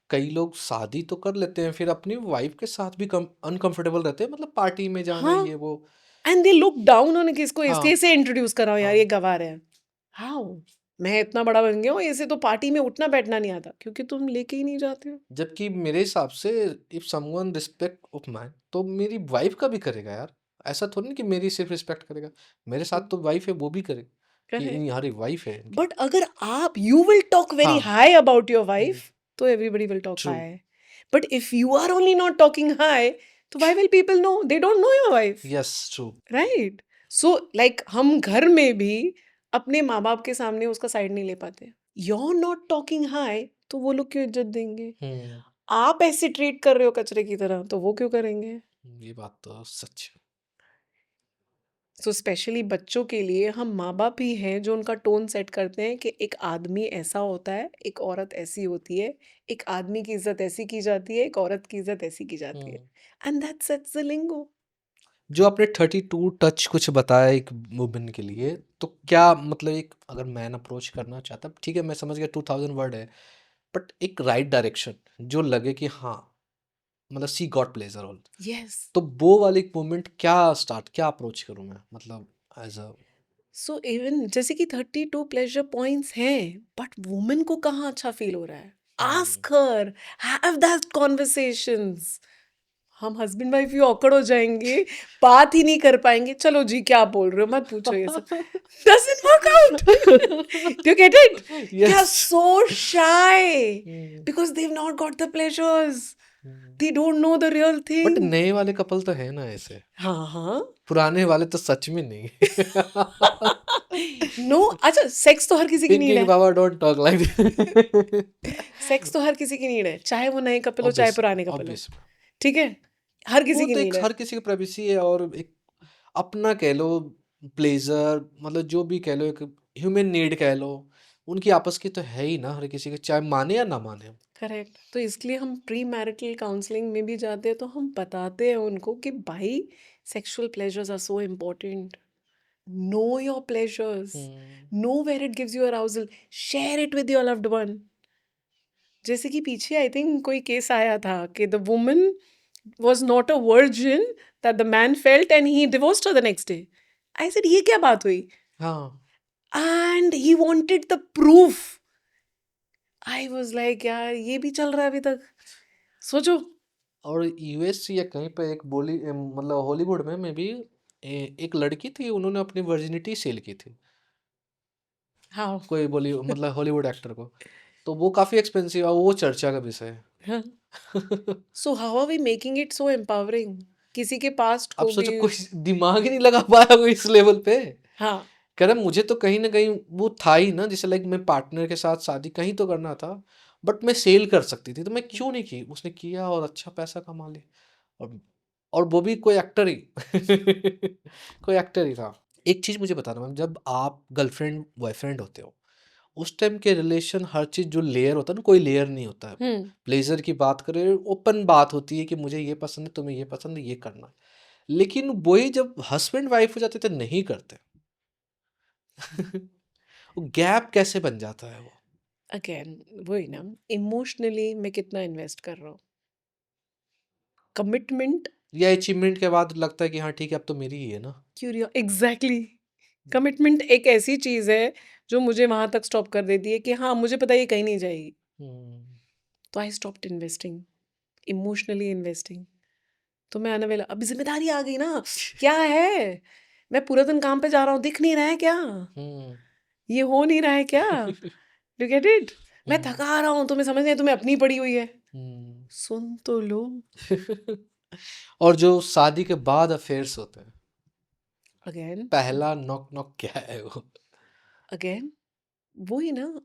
कई लोग शादी तो कर लेते हैं, फिर अपनी वाइफ के साथ भी अनकंफर्टेबल रहते हैं, मतलब पार्टी में जाना हाँ, ये वो। And they look down on किसको, हाँ इसके इंट्रोड्यूस कर रहा हूँ यार, हाँ। ये गवार है. हाउ, मैं इतना बड़ा बन गया हूँ, ऐसे तो पार्टी में उठना बैठना नहीं आता क्योंकि तुम लेके ही नहीं जाते हो. जबकि मेरे हिसाब से if someone respect of mine तो मेरी वाइफ का भी करेगा यार। ऐसा थोड़ी ना कि मेरी सिर्फ रिस्पेक्ट करेगा, मेरे साथ तो वाइफ है वो भी करे कि कहे, यार वाइफ है इनकी। बट अगर आप यू विल टॉक वेरी हाँ। हाई अबाउट योर वाइफ, तो everybody will talk true. High. But if you are only not talking high, तो why will people know, they don't know your wife, yes true. Right. So like हम घर में भी अपने माँ बाप के सामने उसका साइड नहीं ले पाते. you're नॉट टॉकिंग हाई, तो वो लोग क्यों इज्जत देंगे. आप ऐसे ट्रीट कर रहे हो कचरे की तरह, तो वो क्यों करेंगे. ये बात तो सच है। सो स्पेशली बच्चों के लिए हम माँ बाप ही हैं जो उनका टोन सेट करते हैं कि एक आदमी ऐसा होता है, एक औरत ऐसी होती है, एक आदमी की इज्जत ऐसी की जाती है, एक औरत की इज्जत ऐसी की जाती है. एंड दैट सेट्स द लिंगो. जो आपने 32 टच कुछ बताया एक वुमेन के लिए, तो क्या मतलब एक अगर मैन अप्रोच करना चाहता, ठीक है मैं समझ गया 2000 वर्ड है, बट एक राइट डायरेक्शन जो लगे कि हाँ मतलब see got plays a role, yes. तो वो वाली मोमेंट क्या स्टार्ट क्या अप्रोच करूँ मैं, मतलब एज अ सो इवन जैसे कि 32 प्लेजर पॉइंट्स हैं, बट वुमेन को कहाँ अच्छा फील हो रहा है? Ask her, have that conversations. हम हस्बैंड वाइफ ही औकड़ हो जाएंगे, बात ही नहीं कर पाएंगे. चलो जी, क्या बोल रहे हो, मत पूछो ये सब. Doesn't work out. Do you get it? They are Yes. so shy Hmm. because they've not got the pleasures. Hmm. They don't know the real but thing. नए वाले कपल तो है ना ऐसे, हाँ हाँ. पुराने वाले तो सच में नहीं. नो, अच्छा, सेक्स तो हर किसी की नीड Thinking है. Baba don't talk like sex तो हर किसी की नीड है, चाहे वो नए कपल हो चाहे obvious पुराने कपल हो. obvious ठीक है, हर किसी वो की तो नीड एक है. हर किसी की प्राइवेसी है और एक अपना कह लो प्लेजर, मतलब जो भी कह लो, एक ह्यूमन नीड कह लो, उनकी आपस की तो है ही ना हर किसी के, चाहे माने या ना माने. करेक्ट. तो इसलिए हम प्री मैरिटल काउंसलिंग में भी जाते हैं, तो हम बताते हैं उनको कि भाई, sexual pleasures are so important. Know your pleasures, know where it gives you arousal, share it with your loved one. जैसे कि पीछे आई थिंक कोई केस आया था कि the woman was not a virgin that the man felt and he divorced her the next day. I said, ये क्या बात हुई? हाँ. And he wanted the proof. I was like, यार ये भी चल रहा है अभी तक. सोचो. और यूएस या कहीं पे एक मतलब हॉलीवुड में भी एक लड़की थी, उन्होंने अपनी वर्जिनिटी सेल की थी हाँ. कोई मतलब हॉलीवुड एक्टर को, तो वो काफी एक्सपेंसिव है, वो चर्चा का विषय है. So how are we making it so empowering? किसी के पास्ट अब को सोचो भी. कोई दिमाग ही नहीं लगा पाया कोई इस लेवल पे. हाँ. कह रहा मुझे तो कहीं ना कहीं वो था ही ना, जैसे लाइक मैं पार्टनर के साथ शादी कहीं तो करना था, बट मैं सेल कर सकती थी, तो मैं क्यों नहीं की. उसने किया और अच्छा पैसा कमा लिया, और वो भी कोई एक्टर ही कोई एक्टर ही था. एक चीज मुझे बताना मैम, जब आप गर्लफ्रेंड बॉयफ्रेंड होते हो, उस टाइम के रिलेशन हर चीज जो लेयर होता है ना, कोई लेयर नहीं होता है. प्लेजर की बात करें, ओपन बात होती है कि मुझे ये पसंद है, तुम्हें ये पसंद है, ये करना है. लेकिन वही जब हस्बैंड वाइफ हो जाते थे नहीं करते. गैप कैसे बन जाता है वो. अगेन वही ना, इमोशनली मैं कितना इन्वेस्ट कर रहा हूँ. कमिटमेंट. या अचीवमेंट के बाद लगता है कि हाँ ठीक है अब तो मेरी ही है ना. एग्जैक्टली. कमिटमेंट एक ऐसी चीज है जो मुझे वहां तक स्टॉप कर देती है कि हाँ, मुझे पता है ये कहीं नहीं जाएगी. तो I stopped investing, emotionally investing. तो मैं आने वाला, अब जिम्मेदारी आ गई ना. क्या है, मैं पूरा दिन काम पे जा रहा हूँ, दिख नहीं रहा है क्या? ये हो नहीं रहा है क्या? You get it? मैं थका रहा हूँ, तुम्हें समझ नहीं, तुम्हें अपनी पड़ी हुई है. सुन तो लो. और जो शादी के बाद अफेयर्स होते हैं, अगेन पहला नॉक नॉक क्या है वो. अगेन वही ना,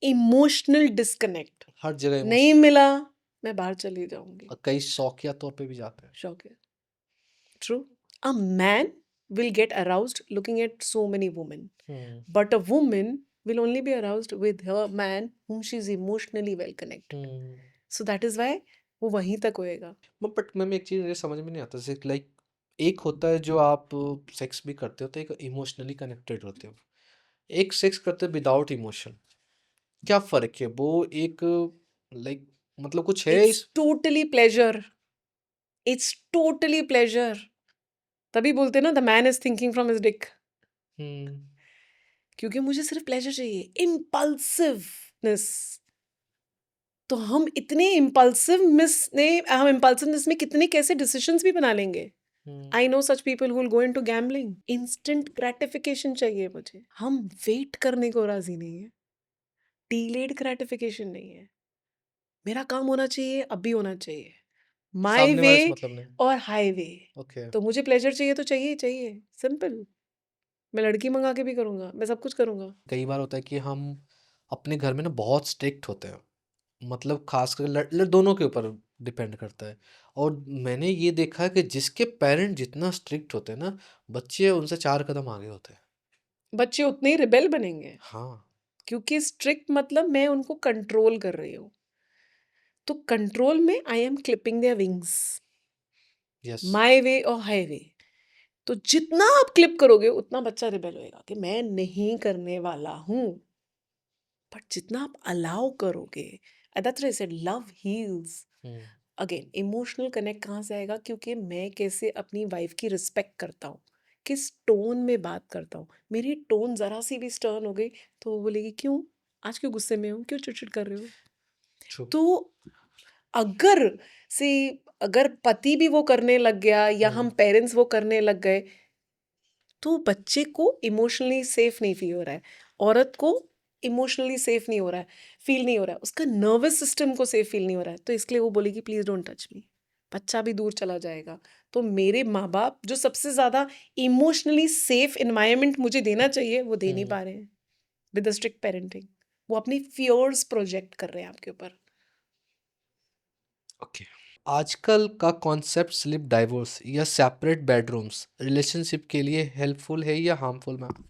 इमोशनल डिस्कनेक्ट. हर जगह नहीं मिला, मैं बाहर चली जाऊंगी. और कई शौकिया तौर पे भी जाते हैं. शौक है. True. A man will get aroused looking at so many women, but a woman will only be aroused with her man whom she is emotionally well connected. So that is why वो वहीं तक होएगा. But ma'am एक चीज मुझे समझ में नहीं आता, जैसे लाइक एक होता है जो आप सेक्स भी करते हो तो एक इमोशनली कनेक्टेड होते हो, एक सेक्स करते हो विदाउट इमोशन, क्या फर्क है वो. एक लाइक मतलब कुछ है It's इस. totally pleasure. It's totally pleasure. तभी बोलते हैं ना, the man is thinking from his dick. क्योंकि मुझे सिर्फ प्लेजर चाहिए. इम्पल्सिवनेस. तो हम इम्पल्सिवनेस में कितने कैसे डिसीजंस भी बना लेंगे. I know such people who will go into gambling. Instant gratification चाहिए मुझे. हम वेट करने को राजी नहीं है. डीलेड ग्रेटिफिकेशन नहीं है. मेरा काम होना चाहिए, अभी होना चाहिए. माय सामने वे वाले से मतलब नहीं. और हाई वे. ओके. तो मुझे प्लेजर चाहिए तो चाहिए ही चाहिए. सिंपल. मैं लड़की मंगा के भी करूंगा, मैं सब कुछ करूंगा. कई बार होता है कि हम अपने घर में ना बहुत स्ट्रिक्ट होते हैं, मतलब खास कर दोनों के ऊपर डिपेंड करता है. और मैंने ये देखा है कि जिसके पेरेंट जितना स्ट्रिक्ट होते हैं ना, बच्चे उनसे 4 कदम आगे होते हैं. बच्चे उतने ही रिबेल बनेंगे. हाँ. क्योंकि स्ट्रिक्ट मतलब मैं उनको कंट्रोल कर रही हूँ. तो कंट्रोल में I am clipping their wings. Yes. My way और हाई वे. तो जितना आप क्लिप करोगे उतना बच्चा रिबेल होएगा कि मैं नहीं करने वाला हूँ. बट जितना आप अलाउ करोगे, that's why I said love heels. Again emotional connect कहाँ से आएगा? क्योंकि मैं कैसे अपनी वाइफ की रिस्पेक्ट करता हूँ, किस टोन में बात करता हूँ। मेरी टोन ज़रा सी भी स्टर्न हो गई तो वो बोलेगी क्यों, आज क्यों गुस्से में हो, क्यों चिड़चिड़ कर रहे हो। ट्रू तो अगर से अगर पति भी वो करने लग गया या हम पेरेंट्स वो करने लग गए, तो बच्चे को इमोशनली सेफ नहीं फील हो रहा है, औरत को इमोशनली सेफ नहीं हो रहा है, फील नहीं हो रहा है, उसका नर्वस सिस्टम को सेफ फील नहीं हो रहा है, तो इसके लिए वो बोलेगी प्लीज डोंट टच मी, बच्चा भी दूर चला जाएगा। तो मेरे माँ बाप जो सबसे ज्यादा इमोशनली सेफ इन्वायरमेंट मुझे देना चाहिए वो दे नहीं पा रहे हैं विद द स्ट्रिक्ट पेरेंटिंग। वो अपनी फियर्स प्रोजेक्ट कर रहे हैं आपके ऊपर। ओके। आजकल का कॉन्सेप्ट स्लीप डाइवोर्स या सेपरेट बेडरूम्स रिलेशनशिप के लिए हेल्पफुल है या harmful ma'am?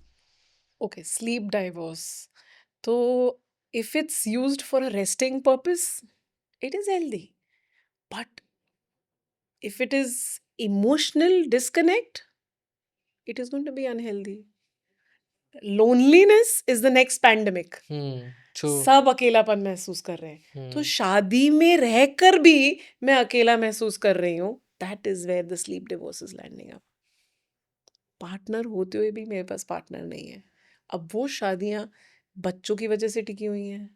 Okay, sleep divorce, तो if it's used for a resting purpose it is healthy, but if it is emotional disconnect, it is going to be unhealthy. Loneliness is the next pandemic. True. सब अकेलापन महसूस कर रहे हैं, तो शादी में रहकर भी मैं अकेला महसूस कर रही हूँ। That is where the sleep divorce is landing up. Partner होते हुए भी मेरे पास पार्टनर नहीं है। अब वो शादियां बच्चों की वजह से टिकी हुई हैं,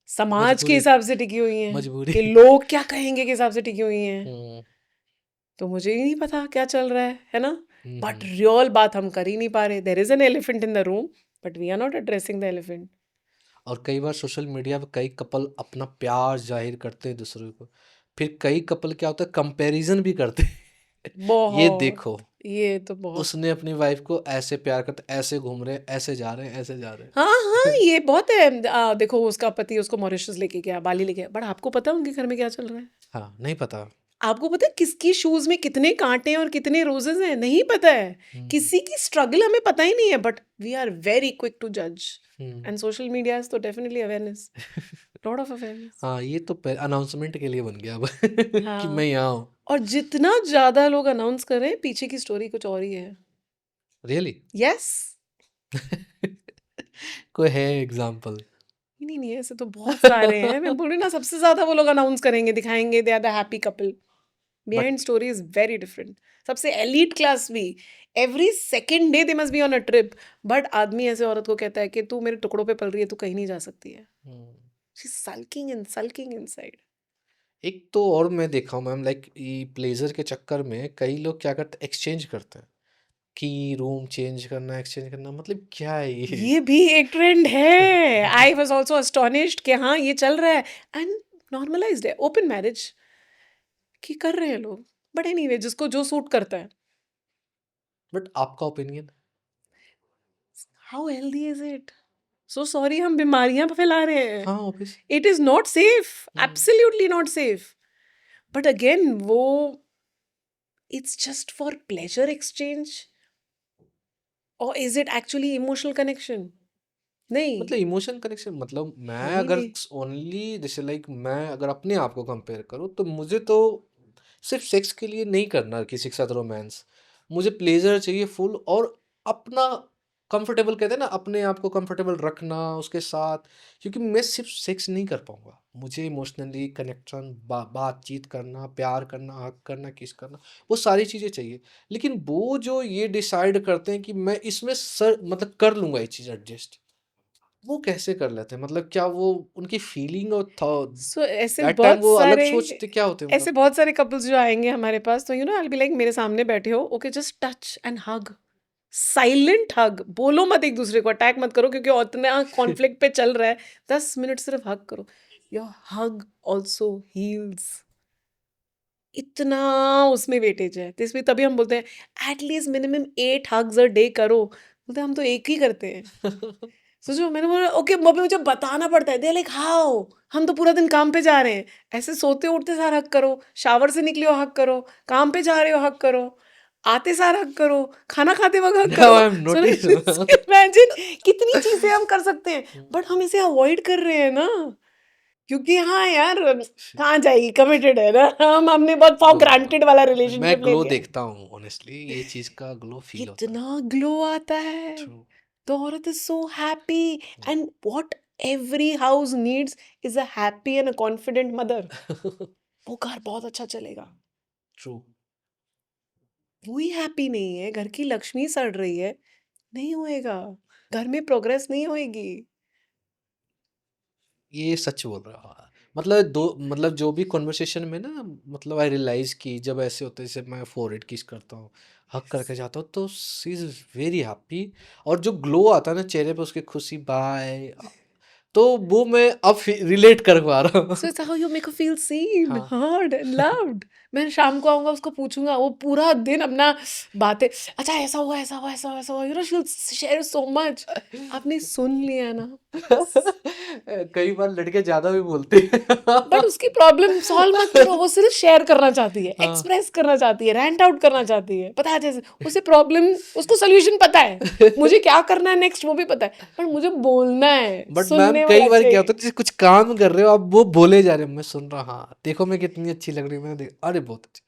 समाज के मजबूरी हिसाब से टिकी हुई हैं, मजबूरी कि लोग क्या कहेंगे के हिसाब से टिकी हुई हैं। हम्म तो मुझे ही नहीं पता क्या चल रहा है ना। But hmm. रियल बात हम कर ही नहीं पा रहे। There is an elephant in the room but we are not addressing the elephant. और कई बार सोशल मीडिया पे कई कपल अपना प्यार जाहिर करते हैं दूसरे को, फिर कई कपल क्या होता है कंपैरिजन भी करते हैं ये बहुत, देखो ये तो बहुत। उसने अपनी वाइफ को ऐसे प्यार करते, ऐसे घूम रहे हैं, ऐसे जा रहे हैं, ऐसे जा रहे हाँ हाँ, हैं ये बहुत है। देखो उसका पति उसको मॉरिशस लेके गया, बाली लेके गया, बट आपको पता है उनके घर में क्या चल रहा है? हाँ, नहीं पता। आपको पता है किसकी शूज में कितने कांटे हैं और कितने रोजेस हैं? नहीं पता है। किसी की स्ट्रगल हमें पता ही नहीं है, but we are very quick to जज। एंड सोशल मीडिया इज तो definitely awareness, lot of awareness. हाँ, ये तो अनाउंसमेंट के लिए बन गया अब कि हाँ, मैं यहाँ हूँ। और जितना ज्यादा लोग अनाउंस कर रहे हैं पीछे की स्टोरी कुछ और ही है। Really yes. कोई है एग्जाम्पल? नहीं नहीं, ऐसे तो बहुत सारे हैं। मैं बोल रही हूँ ना, सबसे ज्यादा वो लोग अनाउंस करेंगे, दिखाएंगे they are the happy couple, behind story is very different. सबसे एलीट क्लास भी every second day they must be on a trip, but आदमी ऐसे औरत को कहता है कि तू मेरे टुकड़ों पे पल रही है, तू कहीं नहीं जा सकती है। She sulking inside. एक तो और मैं देखा हूँ मैम, लाइक ये प्लेजर के चक्कर में कई लोग क्या करते हैं, एक्सचेंज करते हैं कि रूम चेंज करना, एक्सचेंज करना, मतलब क्या है ये? ये भी एक ट्रेंड है। आई वॉज ऑल्सो अस्टोनिश्ड कि हाँ ये चल रहा है, एंड नॉर्मलाइज्ड है, ओपन मैरिज की कर रहे हैं लोग। बट एनीवे, जिसको जो सूट करता है। बट आपका opinion? How healthy is it? So sorry, हम बीमारियां फैला रहे हैं। हाँ, obvious. It is not safe, absolutely not safe. But again वो, it's just for pleasure exchange, और is it actually emotional connection? नहीं। मतलब इमोशन कनेक्शन, मतलब मैं नहीं अगर नहीं। ओनली जैसे लाइक मैं अगर अपने आप को कंपेयर करूँ तो मुझे तो सिर्फ सेक्स के लिए नहीं करना किसी के साथ रोमांस। मुझे प्लेजर चाहिए फुल, और अपना कंफर्टेबल कहते हैं ना, अपने आप को कंफर्टेबल रखना उसके साथ, क्योंकि मैं सिर्फ सेक्स नहीं कर पाऊंगा। मुझे इमोशनली कनेक्शन, बातचीत करना, प्यार करना, हक करना, किस करना, वो सारी चीज़ें चाहिए। लेकिन वो जो ये डिसाइड करते हैं कि मैं इसमें सर मतलब कर लूंगा ये चीज़ एडजस्ट, वो कैसे कर लेते हैं? मतलब क्या वो उनकी फीलिंग और था सो ऐसे दैट टाइम बहुत वो अलग सारे, सोचते क्या होते हैं ऐसे मतलब? बहुत सारे कपल्स जो आएंगे हमारे पास, तो आई विल बी लाइक मेरे सामने बैठे हो, okay just touch and hug, silent hug, बोलो मत एक दूसरे को, अटैक मत करो, क्योंकि उतना कॉन्फ्लिक्ट पे चल रहा है। 10 मिनट सिर्फ हग करो। Your hug also heels. इतना उसमें वेटेज है, तो इसमें तभी हम बोलते हैं at least minimum 8 hugs a day करो। बोलते हैं हम तो एक ही करते हैं। सोचो, मैंने बोला ओके, मम्मी मुझे बताना पड़ता है, दे लाइक हाउ, हम तो पूरा दिन काम पे जा रहे हैं। ऐसे सोते उठते सार हक करो, शावर से निकले हो हक करो, काम पे जा रहे हो हक करो, आते सार हक करो, खाना खाते वक्त हक नाउ करो। I am so notice imagine कितनी चीजें हम कर सकते हैं, बट हम इसे अवॉइड कर रहे हैं ना, क्योंकि हाँ यार, कहाँ जाएगी, कमिटेड है ना हम, हमने बहुत फॉर ग्रांटेड वाला मैं रिलेशनशिप ले ग्लो लिया है। देखता हूँ ऑनेस्टली, ये चीज का ग्लो फील होता है। कितना ग्लो आता है। ट्रू। The औरत is so happy, and what every house needs is a happy and a confident mother. वो घर बहुत अच्छा चलेगा। ट्रू। वही हैप्पी नहीं है, घर की लक्ष्मी सड़ रही है, नहीं होएगा, घर में प्रोग्रेस नहीं होएगी। ये सच बोल रहा हूँ। मतलब दो मतलब जो भी कन्वर्सेशन में ना, मतलब आई रियलाइज कि जब ऐसे होते हैं, जैसे मैं फॉरहेड किस करता हूँ, हक करके जाता हूँ, तो शी इज वेरी हैप्पी। और जो ग्लो आता है ना चेहरे पे उसकी, खुशी बाय, तो वो मैं अब रिलेट कर पा रहा हूँ। So it's how you make her feel seen, हाँ heard and loved. मैं शाम को आऊंगा, उसको पूछूंगा, वो पूरा दिन अपना बातें, अच्छा ऐसा हुआ, ऐसा हुआ, ऐसा हुआ, ऐसा हुआ, you know she'll share so much. आपने सुन लिया ना, कई बार लड़के ज्यादा भी बोलते हैं। बट उसकी प्रॉब्लम सॉल्व मत करो, वो सिर्फ शेयर करना चाहती है, हाँ एक्सप्रेस करना चाहती है, रैंट आउट करना चाहती है, पता है जैसे उसे प्रॉब्लम, उसको सोल्यूशन पता है, मुझे क्या करना है नेक्स्ट वो भी पता है, पर मुझे बोलना है, बट मैम सुनने कई वाला बार क्या चाहिए। होता है, जैसे कुछ काम कर रहे हो आप, वो बोले जा रहे हो, मैं सुन रहा, हाँ देखो मैं कितनी अच्छी लग रही हूँ, मैंने देख, अरे बहुत अच्छी,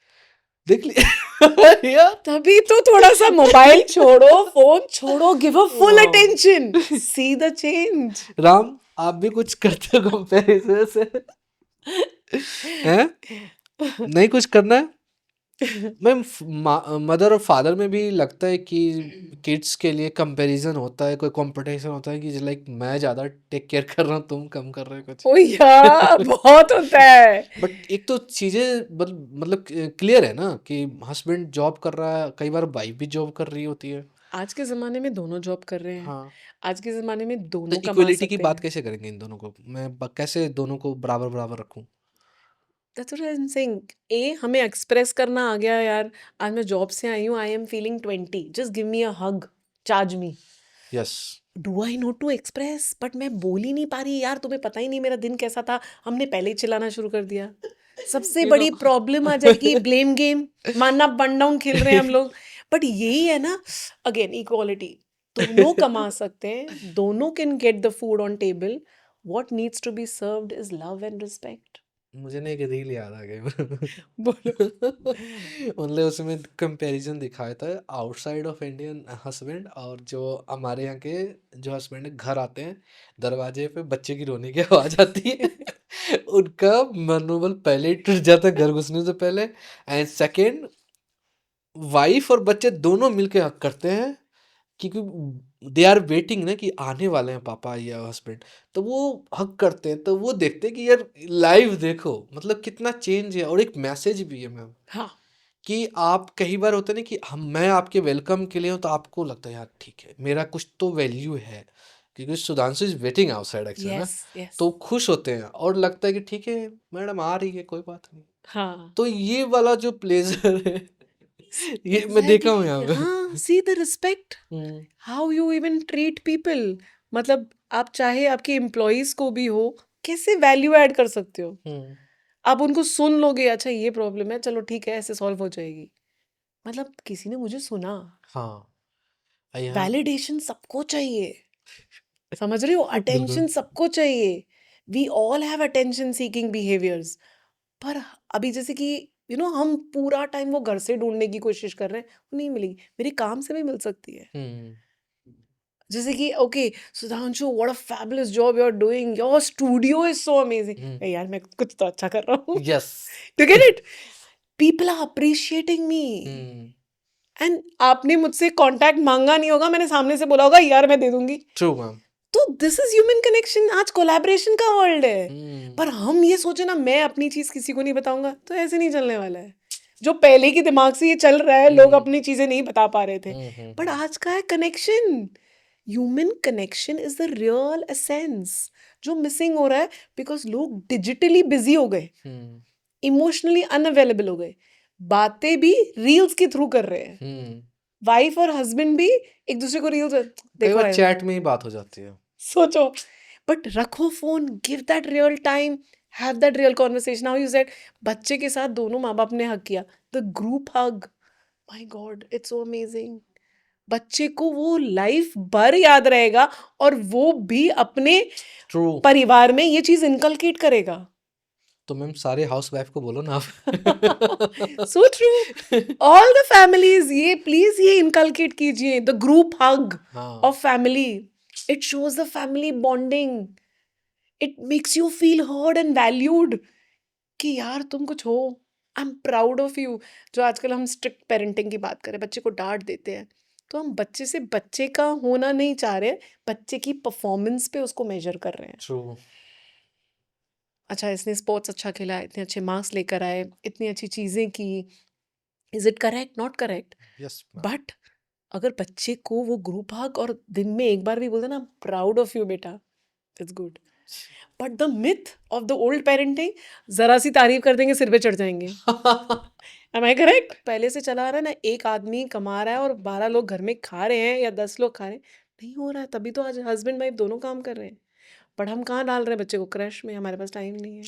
देख लिया। यार तभी तो थोड़ा सा मोबाइल छोड़ो, फोन छोड़ो, give a full attention, see the change. Ram, आप भी कुछ करते हो कंपैरिजन से? हैं? नहीं कुछ करना है? मैम, मदर और फादर में भी लगता है कि किड्स के लिए कंपैरिजन होता है, कोई कंपटीशन होता है कि लाइक मैं ज़्यादा टेक केयर कर रहा हूँ, तुम कम कर रहे हो कुछ। ओ यार बहुत होता है। बट एक तो चीज़ें मतलब क्लियर है ना कि हस्बैंड जॉब कर रहा है, कई बार वाइफ भी जॉब कर रही होती है। आज के जमाने में दोनों जॉब कर रहे हैं, हाँ, आज के जमाने में तो दोनों कमा इक्वलिटी की सकते बात हैं। कैसे करेंगे इन दोनों को? मैं कैसे दोनों को बराबर बराबर रखूं? That's what I am saying, ए हमें एक्सप्रेस करना आ गया यार, आज मैं जॉब से आई हूँ, I am feeling 20, just give me a hug, charge me. Yes. Do I know to express, but मैं बोल ही नहीं पा रही यार, तुम्हें पता ही नहीं मेरा दिन कैसा था, हमने पहले ही चिल्लाना शुरू कर दिया। सबसे यू नो। बड़ी प्रॉब्लम आ जाएगी ब्लेम गेम, मानना वन डाउन खेल रहे हैं हम लोग। बट यही है ना, अगेन इक्वालिटी, दोनों कमा सकते हैं, दोनों can get the food on table, what needs to be served is love and respect. मुझे ना एक रील याद आ गई। बोलो। मतलब उसमें कंपैरिजन दिखाया था आउटसाइड ऑफ इंडियन हस्बैंड, और जो हमारे यहाँ के जो हस्बैंड घर आते हैं, दरवाजे पे बच्चे की रोने की आवाज आती है। उनका मनोबल पहले ही टूट जाता है घर घुसने से पहले। एंड सेकेंड, वाइफ और बच्चे दोनों मिलके हक करते हैं, क्योंकि दे आर वेटिंग ना कि आने वाले हैं पापा या हस्बैंड, तो वो हक करते हैं, तो वो देखते हैं कि यार लाइव देखो मतलब कितना चेंज है। और एक मैसेज भी है मैम, हाँ कि आप कई बार होता है ना कि हम मैं आपके वेलकम के लिए हूँ, तो आपको लगता है यार ठीक है मेरा कुछ तो वैल्यू है, क्योंकि Sudhanshu is waiting outside actually ना। Yes yes. तो खुश होते हैं और लगता है कि ठीक है मैडम आ रही है, कोई बात नहीं। हाँ तो ये वाला जो प्लेजर है, ये मैं देखा हूँ यहाँ एग्जैक्टली, पे। हाँ, see the respect, hmm. How you even treat people, मतलब आप चाहे आपके एम्प्लॉयज को भी हो, कैसे वैल्यू ऐड कर सकते हो। हम्म। आप उनको सुन लोगे, अच्छा ये प्रॉब्लम है, चलो ठीक है ऐसे सॉल्व हो जाएगी, मतलब किसी ने मुझे सुना। हाँ यहाँ वैलिडेशन सबको चाहिए, समझ रहे हो, बिल्कुल। अटेंशन सबको चाहिए, we all have attention seeking behaviours. पर अभी जैसे कि हम पूरा टाइम वो घर से ढूंढने की कोशिश कर रहे हैं, वो नहीं मिलेगी, मेरे काम से भी मिल सकती है। हम्म। जैसे कि okay Sudhanshu, what a fabulous job you are doing, your studio is so amazing, यार मैं कुछ तो अच्छा कर रहा हूँ। Yes. To get it, people are appreciating me, hmm. And आपने मुझसे कांटेक्ट मांगा नहीं होगा, मैंने सामने से बोला होगा यार मैं दे दूंगी। True ma'am. तो दिस इज ह्यूमन कनेक्शन, आज कोलैबोरेशन का वर्ल्ड है। हम्म। पर हम ये सोचे ना मैं अपनी चीज किसी को नहीं बताऊंगा, तो ऐसे नहीं चलने वाला है। जो पहले की दिमाग से ये चल रहा है, लोग हम्म। अपनी चीजें नहीं बता पा रहे थे, बट हम्म। आज का है connection, human connection is the real essence जो मिसिंग हो रहा है, बिकॉज लोग डिजिटली बिजी हो गए, हम्म। इमोशनली अनअवेलेबल हो गए, बातें भी रील्स के थ्रू कर रहे हैं, हम्म। वाइफ और हस्बैंड भी एक दूसरे को रील्स, कई देखो बार है, चैट में ही बात हो जाती है। सोचो, बट रखो phone, give that real time, have that real conversation. How you said, बच्चे के साथ दोनों माँ बाप ने हग किया, the group hug, my God it's so amazing. बच्चे को वो लाइफ भर याद रहेगा, और वो भी अपने ट्रू। परिवार में ये चीज इनकलकेट करेगा। तो मैम सारे हाउस वाइफ को बोलो ना आप। So true, all the families ये प्लीज ये इनकलकेट कीजिए, द ग्रुप हग हाँ। Of family, it shows the family bonding, it makes you feel heard and valued, कि यार तुम कुछ हो, I am proud of you. जो आजकल हम स्ट्रिक्ट पेरेंटिंग की बात करें, बच्चे को डांट देते हैं, तो हम बच्चे से बच्चे का होना नहीं चाह रहे, बच्चे की परफॉर्मेंस पे उसको मेजर कर रहे हैं। ट्रू। अच्छा, इसने स्पोर्ट्स अच्छा खेला, इतने अच्छे मार्क्स लेकर आए, इतनी अच्छी चीज़ें की, is it correct, not correct? Yes ma'am. But अगर बच्चे को वो ग्रुप हग और दिन में एक बार भी बोलते ना, प्राउड ऑफ यू बेटा, it's good. But the myth of the old parenting, जरा सी तारीफ कर देंगे सिर पे चढ़ जाएंगे। Am I correct? पहले से चला आ रहा है ना, एक आदमी कमा रहा है और 12 लोग घर में खा रहे हैं या 10 लोग खा रहे हैं, नहीं हो रहा है, तभी तो आज हस्बैंड वाइफ दोनों काम कर रहे हैं। बट हम कहाँ डाल रहे हैं बच्चे को क्रश में, हमारे पास टाइम नहीं है।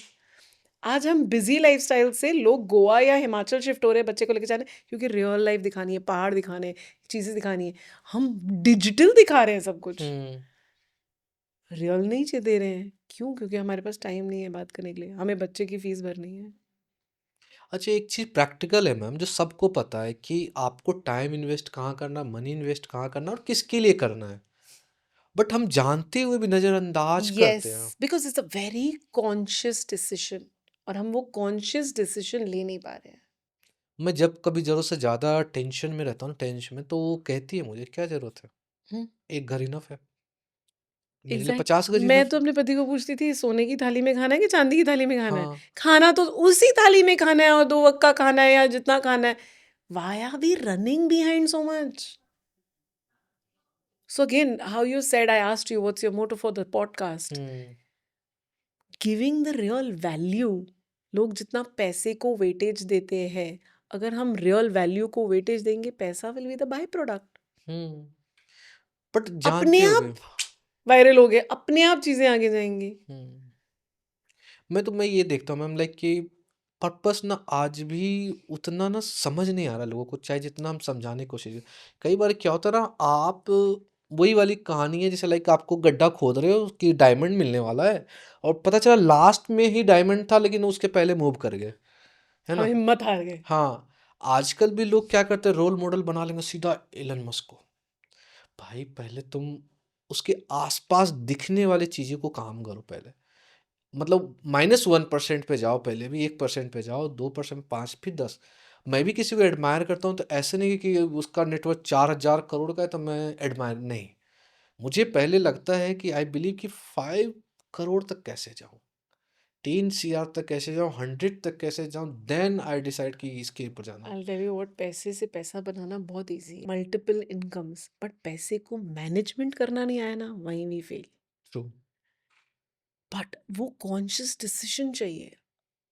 आज हम बिजी लाइफस्टाइल से लोग गोवा या हिमाचल शिफ्ट हो रहे हैं बच्चे को लेकर जाने, क्योंकि रियल लाइफ दिखानी है, पहाड़ दिखाने हैं, चीज़ें दिखानी है। हम डिजिटल दिखा रहे हैं सब कुछ, रियल नहीं दे रहे हैं। क्यों? क्योंकि हमारे पास टाइम नहीं है बात करने के लिए, हमें बच्चे की फीस भरनी है। अच्छा, एक चीज़ प्रैक्टिकल है मैम, जो सबको पता है कि आपको टाइम इन्वेस्ट कहाँ करना, मनी इन्वेस्ट कहाँ करना और किसके लिए करना है, बट हम जानते हुए भी नज़रअंदाज यस, करते हैं। Because it's a very conscious decision, और हम वो कॉन्शियस डिसीजन ले नहीं पा रहे हैं। मैं जब कभी ज़रूरत से ज़्यादा टेंशन में रहता हूँ, टेंशन में, तो वो कहती है मुझे क्या ज़रूरत है, हम्म, एक घर इनफ है, मेरे लिए एग्जैक्ट। 50 गज मैं इनफ तो है। अपने पति को पूछती थी, सोने की थाली में खाना है कि चांदी की थाली में खाना है? हाँ। खाना तो उसी थाली में खाना है, और 2 वक्त का खाना है या जितना खाना है। Why are we running behind so much? So again, how you said, I asked you, what's your motto for the podcast? Giving the real value. लोग जितना पैसे को वेटेज देते हैं, अगर हम रियल वैल्यू को वेटेज देंगे, पैसा will be the by product. But अपने जानते हुए। आप वायरल हो गए, अपने आप चीजें आगे जाएंगी। मैं ये देखता हूँ मैम, लाइक कि पर्पस ना आज भी उतना ना समझ नहीं आ रहा लोगों को, चाहे जितना हम समझाने की कोशिश करें। कई बार क्या होता है ना, आप वही वाली कहानी है, जैसे लाइक आपको गड्ढा खोद रहे हो कि डायमंड मिलने वाला है, और पता चला लास्ट में ही डायमंड था, लेकिन उसके पहले मूव कर गए, है हम ना। हिम्मत हार गए। हाँ, आजकल भी लोग क्या करते हैं, रोल मॉडल बना लेंगे सीधा एलन मस्क को। भाई पहले तुम उसके आसपास दिखने वाली चीज़ों को काम करो पहले, मतलब -1% पे जाओ, पहले भी 1% पे जाओ, 2%, 5, फिर 10। मैं भी किसी को एडमायर करता हूँ तो ऐसे नहीं कि उसका नेटवर्क 4,000 करोड़ का है तो मैं एडमायर नहीं। मुझे पहले लगता है कि आई बिलीव कि 5 करोड़ तक कैसे जाऊँ, 3 CR तक कैसे जाऊँ, 100 तक कैसे जाऊँ, देन आई डिसाइड कि इसके ऊपर जाना है। I'll tell you what, पैसे से पैसा बनाना बहुत इजी है, मल्टीपल इनकम्स, बट पैसे को मैनेजमेंट करना नहीं आया ना, वहीं भी फेल। ट्रू। बट वो कॉन्शियस डिसीजन चाहिए।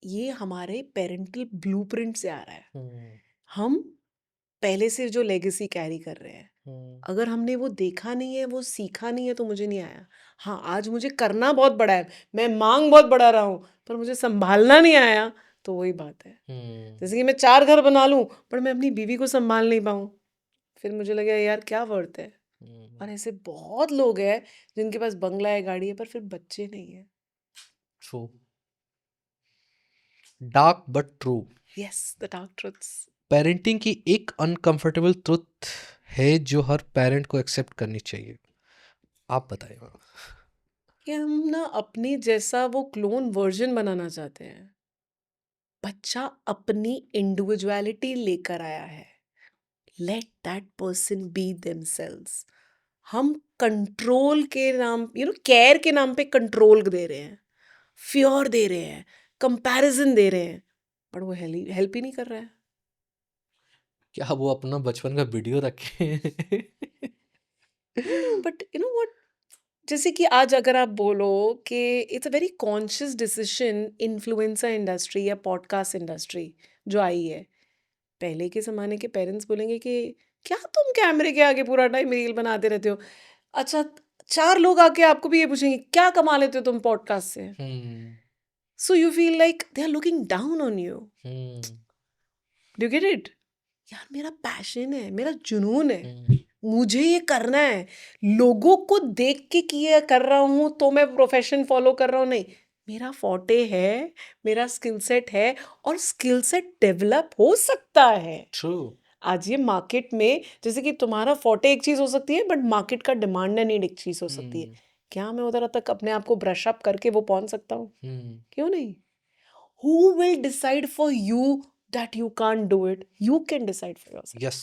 ये हमारे पेरेंटल ब्लूप्रिंट से आ रहा है। हम पहले से जो लेगेसी कैरी कर रहे हैं, अगर हमने वो देखा नहीं है, वो सीखा नहीं है, तो मुझे नहीं आया। हाँ, आज मुझे करना बहुत बड़ा है, मैं मांग बहुत बढ़ा रहा हूँ, पर मुझे संभालना नहीं आया, तो वही बात है। जैसे कि मैं 4 घर बना लूँ, पर मैं अपनी बीवी को संभाल नहीं पाऊँ, फिर मुझे लगा यार क्या वर्थ है। और ऐसे बहुत लोग हैं जिनके पास बंगला है, गाड़ी है, पर फिर बच्चे नहीं है। True. Dark but true. Yes, the dark truths. Parenting की एक अनकंफर्टेबल ट्रुथ है जो हर पेरेंट को एक्सेप्ट करनी चाहिए। आप बताइए मैम। कि हम ना अपने जैसा वो क्लोन वर्जन बनाना चाहते हैं। बच्चा अपनी इंडिविजुअलिटी लेकर आया है, let that person be themselves. हम कंट्रोल के नाम, केयर के नाम पे कंट्रोल दे रहे हैं, फियर दे रहे हैं, कंपैरिजन दे रहे हैं, पर वो हेल्प ही नहीं कर रहा है। क्या वो अपना बचपन का वीडियो रखे? No, but you know what, जैसे कि आज अगर आप बोलो कि it's a very conscious decision, influencer industry या पॉडकास्ट इंडस्ट्री जो आई है, पहले के ज़माने के पेरेंट्स बोलेंगे कि क्या तुम कैमरे के आगे पूरा टाइम रील बनाते रहते हो। अच्छा, 4 लोग आके आपको भी ये पूछेंगे क्या कमा लेते हो तुम पॉडकास्ट से। So you feel like they are looking down on you. Do get it? यार मेरा पैशन है, मेरा जुनून है, मुझे ये करना है। लोगों को देख के किया कर रहा हूँ तो मैं प्रोफेशन फॉलो कर रहा हूँ, नहीं। मेरा फॉटे है, मेरा स्किल सेट है, और स्किल सेट डेवलप हो सकता है। ट्रू। आज ये मार्केट में, जैसे कि तुम्हारा फॉटे एक चीज़ हो सकती है, बट मार्केट का डिमांड एंड नीड एक चीज़ हो सकती है। क्या मैं उधर तक अपने आप को ब्रश अप करके वो पहुंच सकता हूँ? क्यों नहीं? Who will decide for you that you can't do it, you can decide for yourself. Yes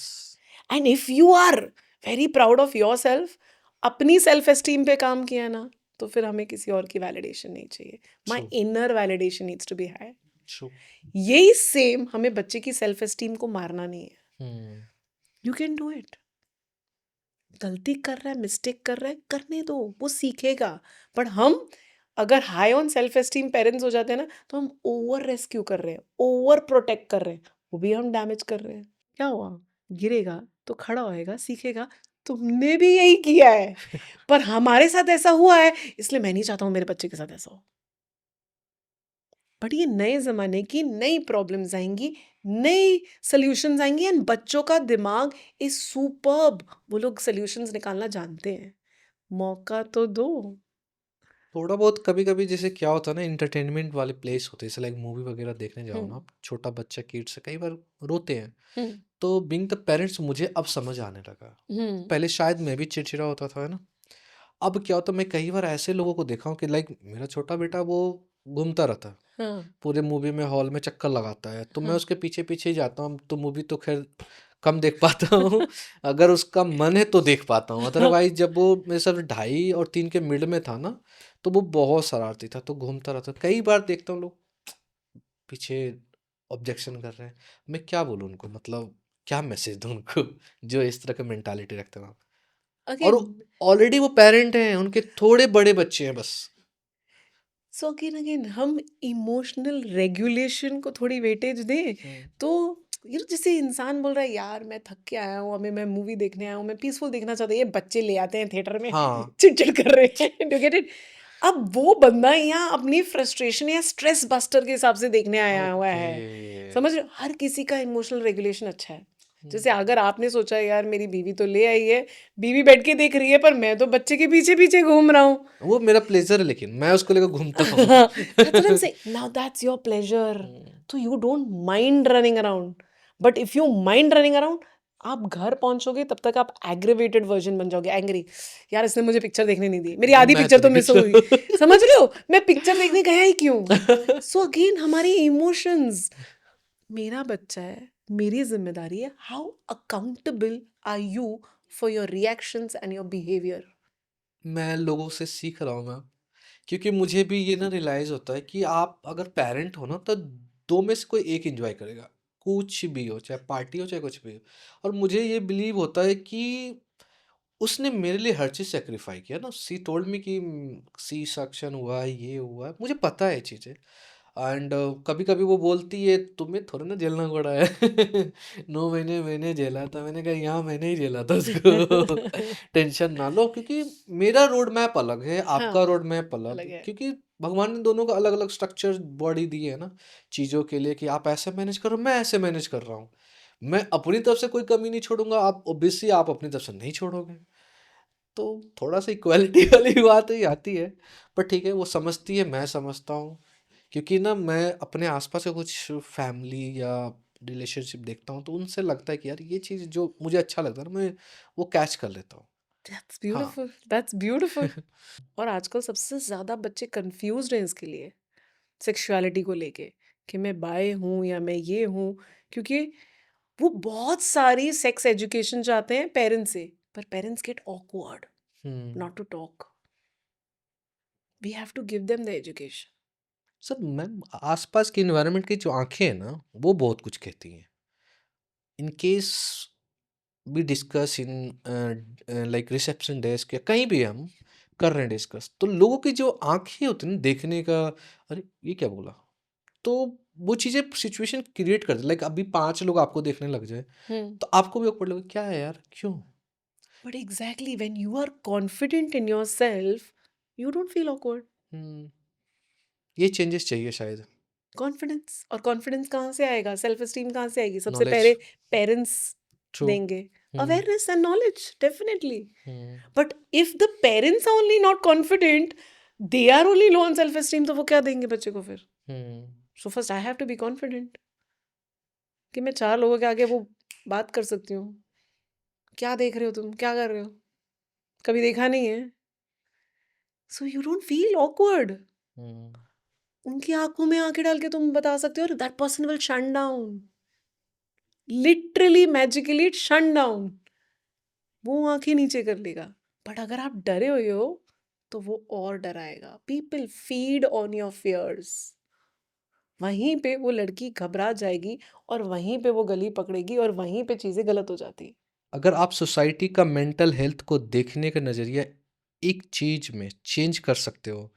And if you are very proud of yourself, अपनी सेल्फ एस्टीम पे काम किया ना, तो फिर हमें किसी और की वैलिडेशन नहीं चाहिए. My true inner validation needs to be high. True यही सेम हमें बच्चे की सेल्फ एस्टीम को मारना नहीं है. You can do it. गलती कर रहा है, मिस्टेक कर रहा है, करने दो, वो सीखेगा. बट हम अगर high on self esteem parents हो जाते हैं ना, तो हम ओवर रेस्क्यू कर रहे हैं, ओवर प्रोटेक्ट कर रहे हैं, वो भी हम डैमेज कर रहे हैं. क्या हुआ? गिरेगा तो खड़ा होएगा, सीखेगा. तुमने भी यही किया है, पर हमारे साथ ऐसा हुआ है, इसलिए मैं नहीं चाहता हूँ मेरे बच्चे के साथ ऐसा हो. बट ये नए ज़माने की नई प्रॉब्लम्स आएंगी, नई सॉल्यूशंस आएंगी, एंड बच्चों का दिमाग इज सुपर्ब. वो लोग सॉल्यूशंस निकालना जानते हैं. मौका तो दो. थोड़ा बहुत कभी कभी जैसे क्या होता है ना, इंटरटेनमेंट वाले प्लेस होते हैं, जैसे लाइक मूवी वगैरह देखने जाओ ना, हम्म. आप छोटा बच्चा किड्स से कई बार रोते हैं, हम्म. तो बीइंग द पेरेंट्स मुझे अब समझ आने लगा. हम्म. पहले शायद मैं भी चिड़चिड़ा होता था, है ना. अब क्या होता, मैं कई बार ऐसे लोगों को देखा हूँ कि लाइक मेरा छोटा बेटा वो घूमता रहता है हाँ. पूरे मूवी में, हॉल में चक्कर लगाता है, तो मैं हाँ. उसके पीछे पीछे ही जाता हूँ. तो मूवी तो खैर कम देख पाता हूँ. अगर उसका मन है तो देख पाता हूँ, अदरवाइज जब वो मेरे साथ 2.5 और 3 के मिड में था ना, तो वो बहुत शरारती था, तो घूमता रहता. कई बार देखता हूँ लोग पीछे ऑब्जेक्शन कर रहे हैं, मैं क्या बोलूँ उनको, मतलब क्या मैसेज दूँ उनको जो इस तरह का मेंटालिटी रखते हैं. और अगेन ऑलरेडी वो पेरेंट हैं, उनके थोड़े बड़े बच्चे हैं बस. सो अगेन हम इमोशनल रेगुलेशन को थोड़ी वेटेज दें. तो ये जैसे इंसान बोल रहा है, यार मैं थक के आया हूँ, अभी मैं मूवी देखने आया हूँ, मैं पीसफुल देखना चाहता हूँ, ये बच्चे ले आते हैं थिएटर में, हाँ चिड़चिड़ कर रहे हैं. Do get it? अब वो बंदा यहाँ अपनी फ्रस्ट्रेशन या स्ट्रेस बस्टर के हिसाब से देखने आया हुआ है. ओके. समझ रहे हो? हर किसी का इमोशनल रेगुलेशन अच्छा है. जैसे अगर आपने सोचा यार मेरी बीवी तो ले आई है, बीवी बैठ के देख रही है, पर मैं तो बच्चे के पीछे पीछे घूम रहा हूँ. वो मेरा प्लेजर है, लेकिन मैं उसको लेकर घूमता हूँ. That's what I'm saying. Now that's your pleasure. So you don't mind running around. But if you mind running around, आप घर पहुंचोगे तब तक आप एग्रेवेटेड वर्जन बन जाओगे. एंग्री, यार इसने मुझे पिक्चर देखने नहीं दी, मेरी आधी मैं पिक्चर तो तो नहीं मिस हो गई. समझ रहे हो? मैं पिक्चर देखने गया ही क्यों? सो अगेन हमारी इमोशंस. मेरा बच्चा है, मेरी जिम्मेदारी है. How accountable are you for your reactions and your behaviour? मैं लोगों से सीख रहा हूँ मैं, क्योंकि मुझे भी ये ना रियलाइज होता है कि आप अगर पेरेंट हो ना, तो दो में से कोई एक एंजॉय करेगा, कुछ भी हो, चाहे पार्टी हो चाहे कुछ भी हो. और मुझे ये बिलीव होता है कि उसने मेरे लिए हर चीज़ सेक्रीफाई किया ना. सी टोल्ड मी कि सी सेक्शन हुआ है, ये हुआ है, मुझे पता है ये चीज़ें. एंड कभी कभी वो बोलती है तुम्हें थोड़ा ना झेलना पड़ा है. 9 महीने मैंने झेला था. मैंने कहा यहाँ मैंने ही झेला था उसको. टेंशन ना लो, क्योंकि मेरा रोड मैप अलग है, आपका हाँ, रोड मैप अलग अलग, है. क्योंकि भगवान ने दोनों का अलग अलग स्ट्रक्चर बॉडी दी है ना चीज़ों के लिए, कि आप ऐसे मैनेज करो, मैं ऐसे मैनेज कर रहा हूँ. मैं अपनी तरफ से कोई कमी नहीं छोड़ूंगा, आप ऑब्वियसली आप अपनी तरफ से नहीं छोड़ोगे. तो थोड़ा सा इक्वालिटी वाली बात ही आती है. पर ठीक है, वो समझती है, मैं समझता हूँ. क्योंकि ना मैं अपने आसपास के कुछ फैमिली या रिलेशनशिप देखता हूँ, तो उनसे लगता है कि यार ये चीज़ जो मुझे अच्छा लगता है ना, मैं वो कैच कर लेता हूँ. That's हाँ. beautiful. That's beautiful. और आजकल सबसे ज़्यादा बच्चे कंफ्यूज्ड हैं इसके लिए, सेक्सुअलिटी को लेके, कि मैं बाय हूँ या मैं ये हूँ. क्योंकि वो बहुत सारी सेक्स एजुकेशन चाहते हैं पेरेंट्स से, पर parents get awkward hmm. Not to talk. We have to give them the education. Sir ma'am, आसपास की इन्वायरमेंट की जो आंखें हैं ना, वो बहुत कुछ कहती हैं. In case we discuss in like reception desk या कहीं भी हम कर रहे हैं डिस्कस, तो लोगों की जो आंखें होती हैं ना देखने का, अरे ये क्या बोला, तो वो चीज़ें सिचुएशन क्रिएट कर दे. लाइक अभी 5 लोग आपको देखने लग जाए, तो आपको भी awkward लगेगा, क्या है यार, क्यों. But exactly when you are confident in yourself, you don't feel awkward. Hmm, ये चेंजेस चाहिए शायद. कॉन्फिडेंस, और कॉन्फिडेंस कहाँ से आएगा, सेल्फ एस्टीम कहाँ से आएगी? सबसे नॉलेज. पहले पेरेंट्स ट्रू. देंगे. Awareness and knowledge, definitely. Hmm. But if the parents are only not confident, they are only low on self-esteem, तो वो क्या देंगे बच्चे को फिर? हम्म. So first I have to be confident कि मैं 4 लोगों के आगे वो बात कर सकती हूँ. क्या देख रहे हो तुम? क्या कर रहे हो? कभी देखा नहीं है? So you don't feel awkward. हम्म. उनकी आंखों में आंखें डाल के तुम बता सकते हो that person will shut down. Literally magically it shut down, वो आंखें नीचे कर लेगा। बट अगर आप डरे हुए हो तो वो और डराएगा। People feed on your fears. वहीं पे वो लड़की घबरा जाएगी और वहीं पे वो गली पकड़ेगी और वहीं पे चीजें गलत हो जाती। अगर आप सोसाइटी का मेंटल हेल्थ को देखने का नज़रिया एक चीज में चेंज कर सकते हो,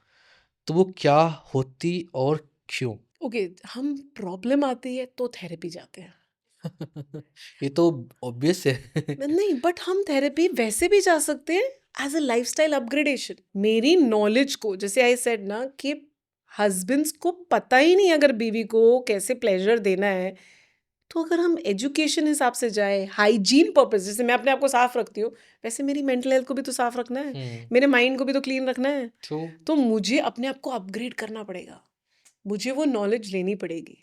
तो वो क्या होती और क्यों? ओके, हम प्रॉब्लम आती है तो थेरेपी जाते हैं। ये तो ऑब्वियस है। नहीं, बट हम थेरेपी वैसे भी जा सकते हैं एज अ लाइफस्टाइल अपग्रेडेशन। मेरी नॉलेज को, जैसे आई सेड ना कि हस्बैंड्स को पता ही नहीं अगर बीवी को कैसे प्लेजर देना है, तो अगर हम एजुकेशन हिसाब से जाए, हाइजीन पर्पस, जैसे मैं अपने आप को साफ रखती हूँ, वैसे मेरी मेंटल हेल्थ को भी तो साफ रखना है, मेरे माइंड को भी तो क्लीन रखना है। ट्रू। तो मुझे अपने आप को अपग्रेड करना पड़ेगा, मुझे वो नॉलेज लेनी पड़ेगी।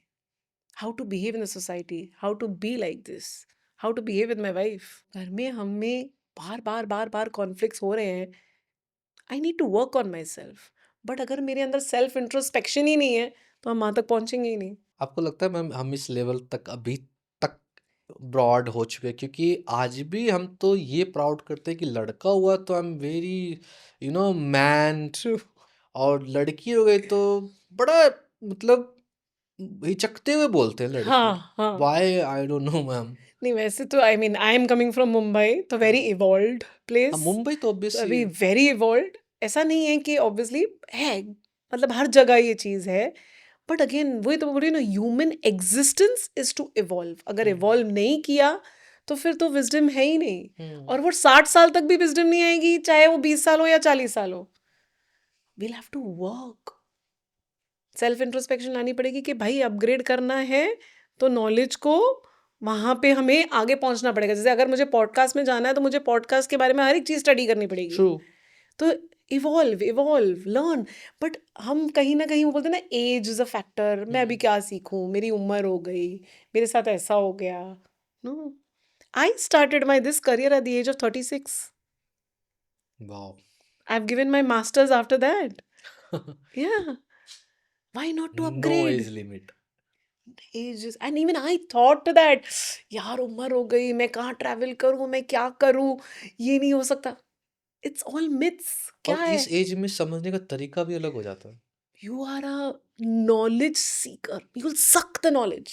How to behave in the society, how to be like this, how to behave with my wife. घर में हमें बार बार बार बार कॉन्फ्लिक्ट्स हो रहे हैं, I need to work on myself. But अगर मेरे अंदर सेल्फ इंट्रोस्पेक्शन ही नहीं है तो हम वहाँ तक पहुँचेंगे ही नहीं। आपको लगता है मैम हम इस लेवल तक अभी तक ब्रॉड हो चुके हैं? क्योंकि आज भी हम तो ये प्राउड करते हैं कि लड़का हुआ तो I am very man, true. और लड़की हो गई तो बड़ा मतलब हिचकते हुए बोलते हैं लड़के। हाँ हाँ। Why I don't know ma'am. नहीं, वैसे तो I mean I am coming from Mumbai, तो वेरी इवॉल्व्ड प्लेस। हाँ, मुंबई तो ऑब्वियसली अभी वेरी इवॉल्व्ड, ऐसा नहीं है कि ऑब्वियसली है, मतलब हर जगह ये चीज़ है। बट अगेन वही तो बोल रही हूँ ना, human existence is to evolve. अगर इवॉल्व नहीं किया तो फिर तो विजडम है ही नहीं। और वो 60 साल तक भी विजडम नहीं आएगी, चाहे वो 20 साल हो या 40 साल हो। We'll have to work, self introspection लानी पड़ेगी कि भाई अपग्रेड करना है तो नॉलेज को वहाँ पे हमें आगे पहुँचना पड़ेगा। जैसे अगर मुझे पॉडकास्ट में जाना है तो मुझे पॉडकास्ट के बारे में हर एक चीज़ स्टडी करनी पड़ेगी। ट्रू। तो इवॉल्व इवॉल्व लर्न। बट हम कहीं ना कहीं वो बोलते हैं ना, एज इज अ फैक्टर, मैं अभी क्या सीखूं, मेरी उम्र हो गई, मेरे साथ ऐसा हो गया। No, I started my this career at the age of 36। Wow. I have given my masters after that. Yeah, why not to know upgrade? Age limit. Ages, and even I thought that यार उम्र हो गई, मैं कहाँ travel करूँ, मैं क्या करूँ, ये नहीं हो सकता। It's all myths. क्या और है, इस एज में समझने का तरीका भी अलग हो जाता है। You are a knowledge seeker, you will suck the knowledge.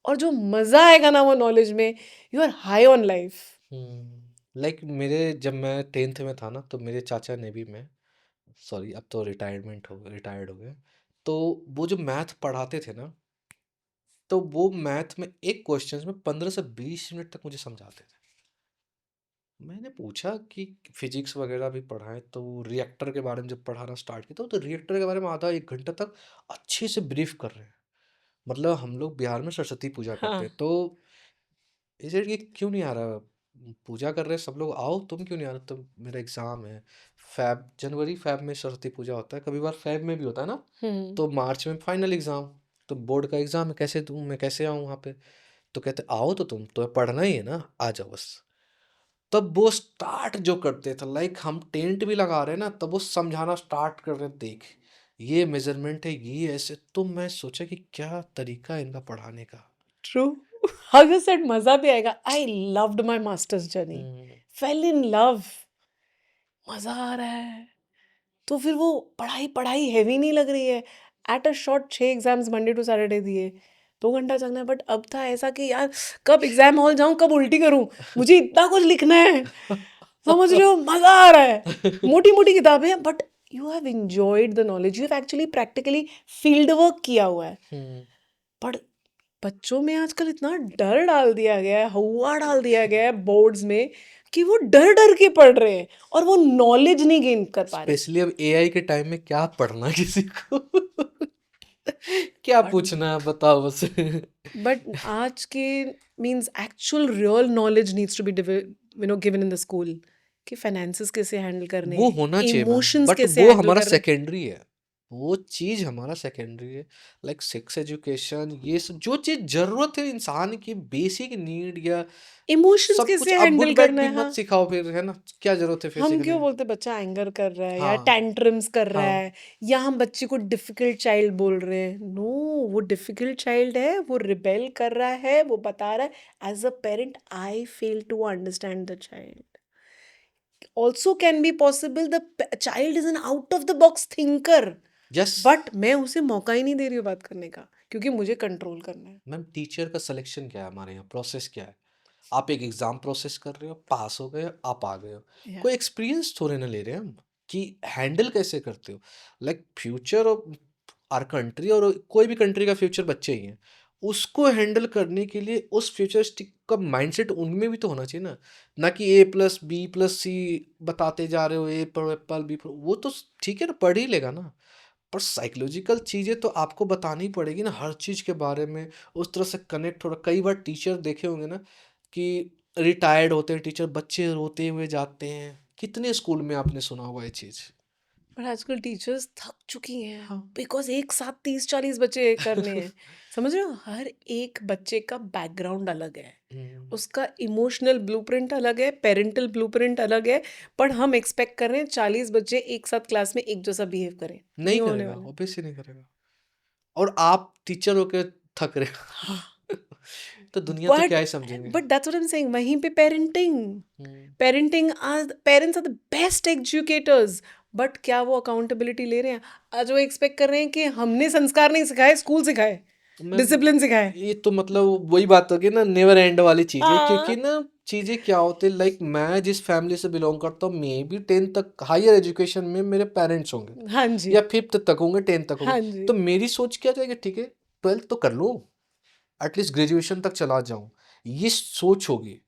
और जो मजा आएगा ना वो नॉलेज में, you are high on life. Like मेरे जब मैं 10th में था ना, तो मेरे चाचा ने भी, मैं सॉरी अब तो रिटायर्ड हो गए, तो वो जो मैथ पढ़ाते थे ना, तो वो मैथ में एक क्वेश्चन में 15 से 20 मिनट तक मुझे समझाते थे। मैंने पूछा कि फिजिक्स वगैरह भी पढ़ाएं, तो रिएक्टर के बारे में जब पढ़ाना स्टार्ट किया तो रिएक्टर के बारे में आधा एक घंटा तक अच्छे से ब्रीफ कर रहे हैं। मतलब हम लोग बिहार में सरस्वती पूजा करते हाँ। हैं, तो इसे कि क्यों नहीं आ रहा, पूजा कर रहे हैं सब लोग, आओ, तुम क्यों नहीं आ रहा? तो मेरा एग्ज़ाम है, फैब में सरस्वती पूजा होता है, कभी बार फैब में भी होता है ना, तो मार्च में फाइनल एग्ज़ाम, तो बोर्ड का एग्ज़ाम है, कैसे दूँ मैं, कैसे आऊँ वहाँ पे? तो कहते आओ, तो तुम्हें पढ़ना ही है ना, आ जाओ बस। तब वो स्टार्ट जो करते थे, लाइक हम टेंट भी लगा रहे हैं ना, तब वो समझाना स्टार्ट कर रहे हैं, देख ये मेजरमेंट है, ये ऐसे। तो मैं सोचा कि क्या तरीका है इनका पढ़ाने का। ट्रू। अगर सेट मजा भी आएगा। I loved my masters journey, hmm, fail in love, मजा आ रहा है। तो फिर वो पढ़ाई पढ़ाई हैवी नहीं लग रही है। At a short 6 exams Monday to Saturday दिए, 2 घंटा चलना है। बट अब था ऐसा कि यार कब एग्जाम हॉल जाऊं, कब उल्टी करूं, मुझे इतना कुछ लिखना है। समझ रहे हो, मजा आ रहा है। मोटी मोटी किताबें हैं, but you have enjoyed the knowledge, you have actually practically field work किया हुआ है। हम्म, पर बच्चों में आजकल इतना डर डाल दिया गया है, हवा डाल दिया गया है बोर्ड्स में, कि वो डर डर के पढ़ रहे हैं और वो नॉलेज नहीं गेन कर पा रहे। स्पेशली अब एआई के टाइम में क्या पढ़ना किसी को। क्या बट पूछना है बताओ बस। बट आज के means actual real knowledge needs to be given in the school, कि फाइनेंसेस कैसे हैंडल करने, वो होना चाहिए मैम, इमोशंस बट कैसे वो हैंडल हमारा करने। सेकेंडरी है। वो चीज़ हमारा सेकेंडरी है। लाइक सेक्स एजुकेशन, ये सब जो चीज़ ज़रूरत है इंसान की, बेसिक नीड या इमोशंस सब कुछ, कैसे आप हैंडल गुड बैड करना भी है, मत हाँ। सिखाओ फिर, है ना? क्या ज़रूरत है फिर हम सीखने क्यों की? बोलते बच्चा एंगर कर रहा है या हाँ, टैंट्रम्स कर रहा हाँ। है, या हम बच्चे को डिफिकल्ट चाइल्ड बोल रहे हैं। नो, वो डिफिकल्ट चाइल्ड है, वो रिबेल कर रहा है, वो बता रहा है as a parent I fail to understand the child. Also can be possible the child is an out of the box thinker, yes. But मैं उसे मौका ही नहीं दे रही हूँ बात करने का, क्योंकि मुझे कंट्रोल करना है। मैम टीचर का सिलेक्शन क्या है हमारे यहाँ, प्रोसेस क्या है? आप एक एग्ज़ाम प्रोसेस कर रहे हो, पास हो गए, आप आ गए हो। या कोई एक्सपीरियंस थोड़े ना ले रहे हैं हम, कि हैंडल कैसे करते हो। Like future of our country, और कोई भी कंट्री का फ्यूचर बच्चे ही हैं। उसको हैंडल करने के लिए उस फ्यूचरिस्टिक का माइंडसेट उनमें भी तो होना चाहिए ना। ना कि A+B+C बताते जा रहे हो, ए पर एप्पल, बी पर, वो तो ठीक है ना, पढ़ ही लेगा ना। पर साइकोलॉजिकल चीज़ें तो आपको बतानी पड़ेगी ना, हर चीज़ के बारे में उस तरह से कनेक्ट हो रहा। कई बार टीचर देखे होंगे ना कि रिटायर्ड होते हैं टीचर, बच्चे रोते हुए जाते हैं। कितने स्कूल में आपने सुना होगा ये चीज़? पर आजकल टीचर्स थक चुकी हैं, हाँ। बिकॉज एक साथ 30-40 बच्चे करने हैं। समझ रहे हो, हर एक बच्चे का बैकग्राउंड अलग है, उसका इमोशनल ब्लूप्रिंट अलग है, पेरेंटल ब्लूप्रिंट अलग है। पर हम एक्सपेक्ट कर रहे हैं 40 बच्चे एक साथ क्लास में एक जैसा बिहेव करें, नहीं नहीं होने करेगा, वाला। ऑब्वियसली नहीं करेगा। और आप टीचर होके थक रहे हो हाँ, तो दुनिया तो बट क्या ही समझेंगे। But that's what I am saying, वहीं पे parenting, hmm, parents are the best educators, but क्या वो अकाउंटेबिलिटी ले रहे हैं? आज वो एक्सपेक्ट कर रहे हैं कि हमने संस्कार नहीं सिखाए, स्कूल सिखाए, मैम डिसिप्लिन सिखाए। ये तो मतलब वही बात होगी ना, नेवर एंड वाली चीज़ है। हाँ, क्योंकि ना चीज़ें क्या होती है, लाइक मैं जिस फैमिली से बिलोंग करता हूँ, मे बी 10th तक हायर एजुकेशन में मेरे पेरेंट्स होंगे, हाँ जी, या 5th तक होंगे, 10th तक होंगे। हाँ जी। तो मेरी सोच क्या जाएगी, ठीक है 12th तो कर लूँ, एटलीस्ट ग्रेजुएशन तक चला जाऊँ, ये सोच होगी।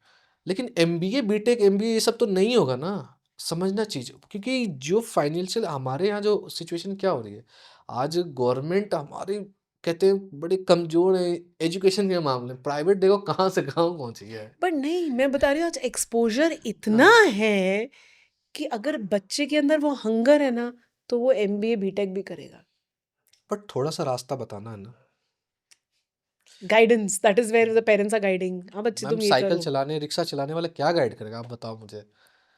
लेकिन एमबीए, बीटेक, एमबीए, ये सब तो नहीं होगा ना। समझना चीज़, क्योंकि जो फाइनेंशियल हमारे यहाँ जो सिचुएशन क्या हो रही है, आज गवर्नमेंट हमारे कहते हैं बड़े कमज़ोर है एजुकेशन के मामले में। प्राइवेट देखो कहाँ से कहाँ पहुँची है। पर नहीं, मैं बता रही हूँ आज एक्सपोजर इतना हाँ, है कि अगर बच्चे के अंदर वो हंगर है ना, तो वो एमबीए बीटेक भी करेगा। बट थोड़ा-सा रास्ता बताना है ना। Guidance, that is where the parents are guiding, हाँ बच्चे मैम तुम ये साइकिल करो। चलाने, रिक्शा चलाने वाला क्या गाइड करेगा, आप बताओ मुझे।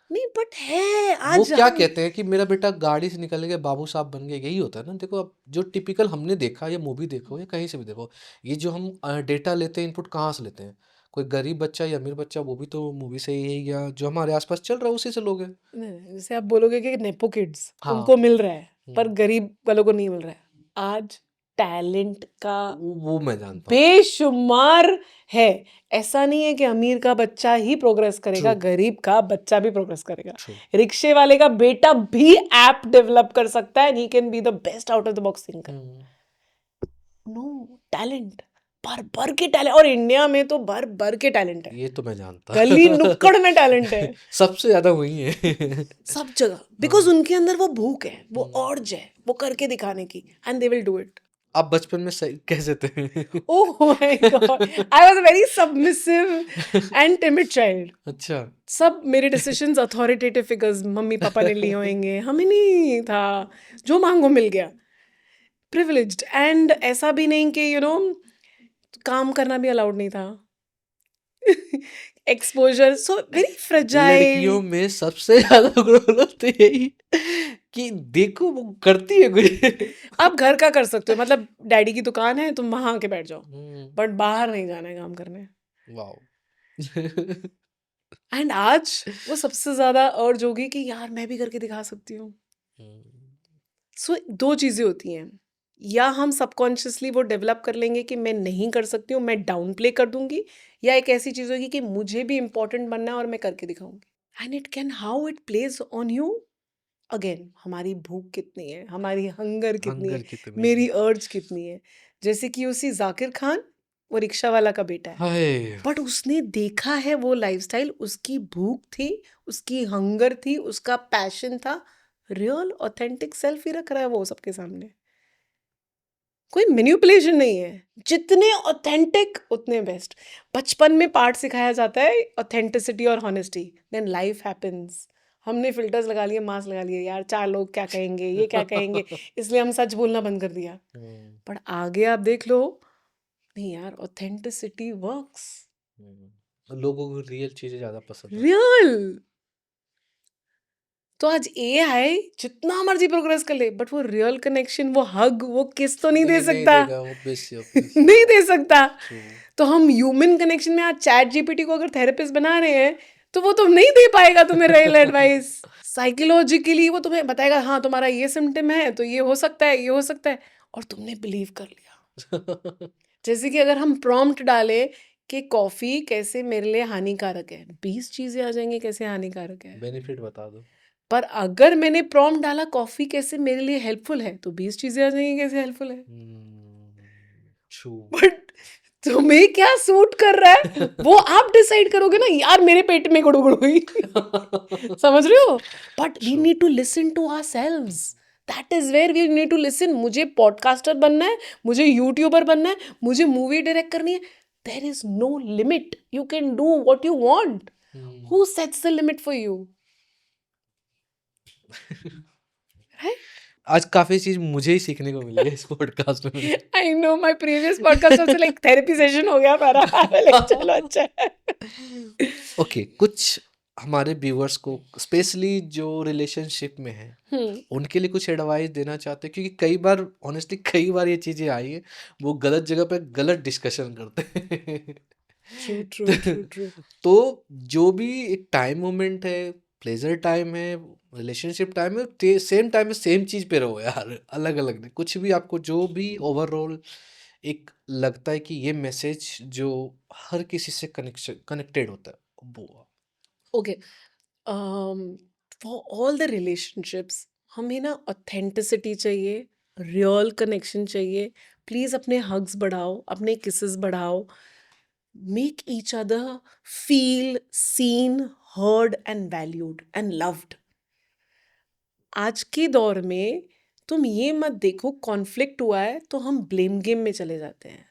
नहीं, बट है वो आज क्या हम। कहते हैं कि मेरा बेटा गाड़ी से निकल के बाबू साहब बन गया, यही होता है ना। देखो अब जो टिपिकल हमने देखा, या मूवी देखो या कहीं से भी देखो, ये जो हम डेटा लेते हैं, इनपुट कहाँ से लेते हैं? कोई गरीब बच्चा या अमीर बच्चा, वो भी तो मूवी से ही, या जो हमारे आसपास चल रहा है उसी से लोग हैं। नहीं, नहीं, जैसे आप बोलोगे कि नेपो किड्स हाँ। उनको मिल रहा है, पर हम्म, गरीब वालों को नहीं मिल रहा है। आज टैलेंट का वो मैं जानता हूँ। बेशुमार है। ऐसा नहीं है कि अमीर का बच्चा ही प्रोग्रेस ट्रू, करेगा, गरीब का बच्चा भी प्रोग्रेस करेगा। ट्रू। रिक्शे वाले का बेटा भी ऐप डेवलप कर सकता है, he can be the best out of the box thinker. No, talent, भर भर के टैलेंट, और इंडिया में तो भर भर के टैलेंट है, ये तो मैं जानता गली नुक्कड़ में टैलेंट है, सबसे ज्यादा वही है। सब जगह। बिकॉज हाँ। उनके अंदर वो भूख है, वो हम्म। अर्ज है, वो करके दिखाने की, and they will do it. आप बचपन में सही कैसे थे? Oh my God, I was a very submissive and timid child. अच्छा। सब मेरे decisions authoritative figures mummy papa ने लिए होंगे, हमें नहीं था, जो मांगो मिल गया, प्रिविलेज्ड। एंड ऐसा भी नहीं कि काम करना भी अलाउड नहीं था। Exposure so very fragile. लड़कियों में सबसे ज्यादा ग्रोल होती है यही, कि देखो वो करती है कुछ। आप घर का कर सकते हो, मतलब डैडी की दुकान है, तुम वहां आके बैठ जाओ, हम्म, बट बाहर नहीं जाना है काम करने। वाओ। एंड आज वो सबसे ज्यादा अर्ज होगी कि यार मैं भी करके दिखा सकती हूँ। सो दो चीजें होती हैं, या हम सबकॉन्शियसली वो डेवलप कर लेंगे कि मैं नहीं कर सकती हूँ, मैं डाउन प्ले कर दूंगी, या एक ऐसी चीज होगी कि मुझे भी इंपॉर्टेंट बनना है और मैं करके दिखाऊंगी। And it can, how it plays on you, again हमारी भूख कितनी है, हमारी हंगर कितनी है, हंगर कितनी मेरी है। अर्ज कितनी है। जैसे कि उसी जाकिर खान, वो रिक्शा वाला का बेटा है, हाय। बट उसने देखा है वो लाइफस्टाइल, उसकी भूख थी, उसकी हंगर थी, उसका पैशन था, रियल ऑथेंटिक सेल्फ ही रख रहा है वो सबके सामने। कोई मैनिपुलेशन नहीं है, जितने ऑथेंटिक उतने बेस्ट। बचपन में पार्ट सिखाया जाता है ऑथेंटिसिटी और हॉनेस्टी, देन लाइफ हैपेंस, हमने फिल्टर्स लगा लिए, मास्क लगा लिए, यार 4 लोग क्या कहेंगे, ये क्या कहेंगे, इसलिए हम सच बोलना बंद कर दिया। पर आगे आप देख लो, नहीं यार, ऑथेंटिसिटी वर्क्स, लोगों को रियल चीजें ज्यादा पसंद है। रियल। तो आज एआई जितना मर्जी प्रोग्रेस कर ले, बट वो रियल कनेक्शन, वो हग, वो किस तो नहीं दे नहीं सकता। देगा, obvious। नहीं दे सकता। True। तो हम ह्यूमन कनेक्शन में आज चैट जीपीटी को अगर थेरेपिस्ट बना रहे हैं, तो वो तो नहीं दे पाएगा तुम्हें रियल एडवाइस। साइकोलॉजिकली वो तुम्हें बताएगा, हाँ तुम्हारा ये सिम्टम है, तो ये हो सकता है, ये हो सकता है, और तुमने बिलीव कर लिया। जैसे कि अगर हम प्रॉम्प्ट डालें कि कॉफी कैसे मेरे लिए हानिकारक है, 20 चीजें आ जाएंगी कैसे हानिकारक है। बेनिफिट बता दो। पर अगर मैंने प्रॉम्प्ट डाला कॉफी कैसे मेरे लिए हेल्पफुल है, तो 20 चीजें आ जाएंगी कैसे हेल्पफुल है। True। बट तुम्हें क्या सूट कर रहा है वो आप डिसाइड करोगे ना। यार मेरे पेट में गुड़गुड़ हुई, समझ रहे हो। But we need to listen to ourselves, that is where we need to listen. मुझे पॉडकास्टर बनना है, मुझे यूट्यूबर बनना है, मुझे मूवी डायरेक्ट करनी है, there is no limit, you can do what you want. Who sets the limit for you, right? आज काफी चीज मुझे ही सीखने को मिली है इस पॉडकास्ट में। I know, my previous podcast सबसे लाइक थेरेपी सेशन हो गया मेरा। चलो अच्छा है। ओके, कुछ हमारे व्यूअर्स को स्पेशली जो रिलेशनशिप में है उनके लिए कुछ एडवाइस देना चाहते हैं, क्योंकि कई बार ऑनेस्टली कई बार ये चीजें आई है, वो गलत जगह पे गलत डिस्कशन करते हैं। ट्रू। तो जो भी एक टाइम मोमेंट है, प्लेजर टाइम है, रिलेशनशिप टाइम है, सेम टाइम में सेम चीज पे रहो यार, अलग अलग नहीं। कुछ भी आपको जो भी ओवरऑल एक लगता है कि ये मैसेज जो हर किसी से कनेक्टेड होता है वो। Okay, for all the relationships हमें ना ऑथेंटिसिटी चाहिए, रियल कनेक्शन चाहिए। प्लीज़ अपने हग्स बढ़ाओ, अपने किसेस बढ़ाओ, make each other feel seen, heard and valued and loved. आज के दौर में तुम ये मत देखो कॉन्फ्लिक्ट हुआ है तो हम ब्लेम गेम में चले जाते हैं,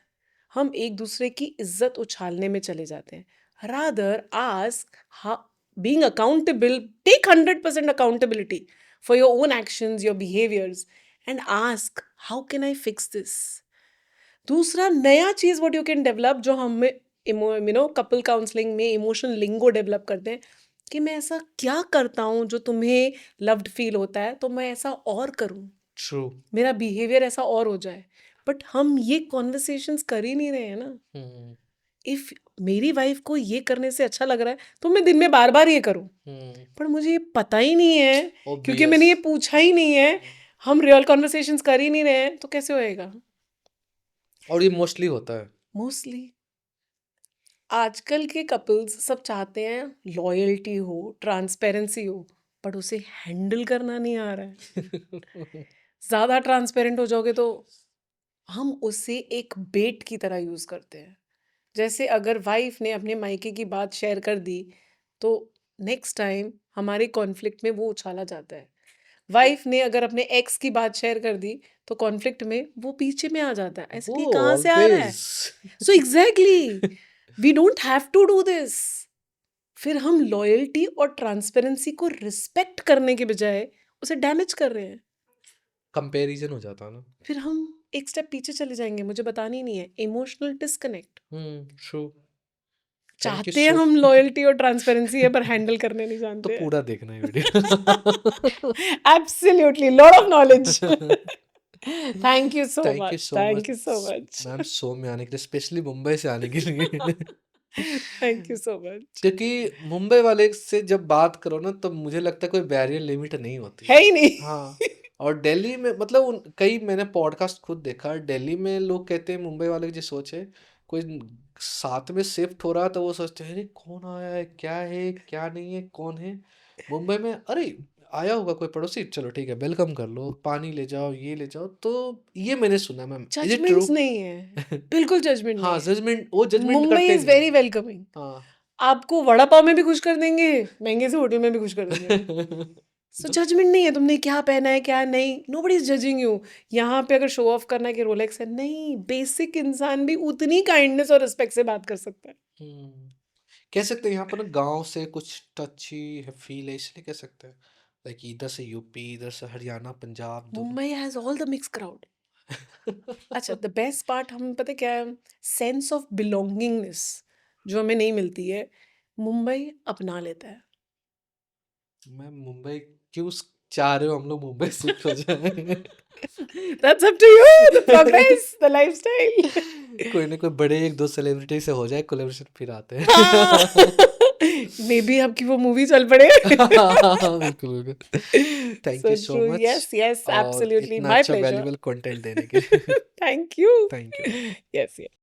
हम एक दूसरे की इज्जत उछालने में चले जाते हैं। Rather ask, being accountable, take 100% accountability for your own actions, your behaviors, and ask, how can I fix this? दूसरा नया चीज what you can develop, जो हम कपल काउंसलिंग में इमोशनल लिंगो डेवलप करते हैं, कि मैं ऐसा क्या करता हूँ जो तुम्हें लव्ड फील होता है, तो मैं ऐसा और करूँ, ट्रू। मेरा बिहेवियर ऐसा और हो जाए। बट हम ये कॉन्वर्सेशंस कर ही नहीं रहे हैं ना। इफ मेरी वाइफ को ये करने से अच्छा लग रहा है तो मैं दिन में बार बार ये करूं, पर मुझे ये पता ही नहीं है क्योंकि मैंने ये पूछा ही नहीं है, हम रियल कॉन्वर्सेशंस कर ही नहीं रहे हैं, तो कैसे होएगा। और ये मोस्टली होता है, मोस्टली आजकल के कपल्स सब चाहते हैं लॉयल्टी हो, ट्रांसपेरेंसी हो, बट उसे हैंडल करना नहीं आ रहा है। ज़्यादा ट्रांसपेरेंट हो जाओगे तो हम उसे एक बेट की तरह यूज़ करते हैं। जैसे अगर वाइफ ने अपने मायके की बात शेयर कर दी तो नेक्स्ट टाइम हमारे कॉन्फ्लिक्ट में वो उछाला जाता है। वाइफ ने अगर अपने एक्स की बात शेयर कर दी तो कॉन्फ्लिक्ट में वो पीछे में आ जाता है, ऐसे कि कहाँ से आ रहा है। So exactly we don't have to do this. फिर हम लॉयल्टी और ट्रांसपेरेंसी को रिस्पेक्ट करने के बजाय उसे डैमेज कर रहे हैं। कंपैरिजन हो जाता है ना। फिर हम एक स्टेप पीछे चले जाएंगे, मुझे बतानी नहीं है, इमोशनल डिस्कनेक्ट। ट्रू। चाहते हैं हम लॉयल्टी और ट्रांसपेरेंसी है पर हैंडल करने नहीं तो जानते। पूरा देखना है video. Absolutely, lot of knowledge. Thank you so thank you much, so thank you much so much, ma'am, show में आने के लिए, स्पेशली मुंबई से आने के लिए। Thank you so much. क्योंकि मुंबई वाले से जब बात करो ना तो मुझे लगता है कोई बैरियर लिमिट नहीं होती है ही नहीं। हाँ। और दिल्ली में मतलब कई मैंने पॉडकास्ट खुद देखा, दिल्ली में लोग कहते हैं मुंबई वाले की जो सोच है, कोई साथ में शिफ्ट हो रहा तो वो सोचते हैं अरे कौन आया है क्या नहीं है, कौन है। मुंबई में अरे आया होगा कोई पड़ोसी, चलो ठीक है वेलकम कर लो, पानी ले जाओ, ये ले जाओ। तो ये मैंने सुना ma'am, is it true? Judgements नहीं है, बिल्कुल जजमेंट हाँ, नहीं है। जजमेंट, वो जजमेंट मुंबई करते इज नहीं। Very welcoming. हाँ। आपको वड़ा पाव में भी खुश कर देंगे, महंगे से होटल में भी खुश कर देंगे। सो जजमेंट नहीं है, तुमने क्या पहना है क्या नहीं, नोबडी इज जजिंग यू। यहाँ पे अगर शो ऑफ करना है कि रोलेक्स है, नहीं, बेसिक इंसान भी उतनी काइंडनेस और रिस्पेक्ट से बात कर सकता है। कह सकते हैं यहाँ पर ना गांव से कुछ टची फील है इसलिए कह सकते हैं, लाइक इधर से यूपी, इधर से हरियाणा, पंजाब दोनों। Mumbai has all the mix crowd. अच्छा, द बेस्ट पार्ट हम पता है क्या है, सेंस ऑफ बिलोंगिंगनेस जो हमें नहीं मिलती है, मुंबई अपना लेता है. मैं मुंबई क्यों चाह रहे हो हम लोग मुंबई शिफ्ट हो जाए? That's up to you, the progress, the lifestyle. कोई ना कोई बड़े एक दो सेलिब्रिटी से हो जाए कोलेब्रेशन, फिर आते हैं। मे बी आपकी वो मूवी चल पड़े. बिल्कुल बिल्कुल। Thank So you so true. Much Yes, yes, और absolutely. इतना My अच्छा pleasure. वैल्यूबल कंटेंट देने के लिए। Thank you. Thank you. Yes, yes.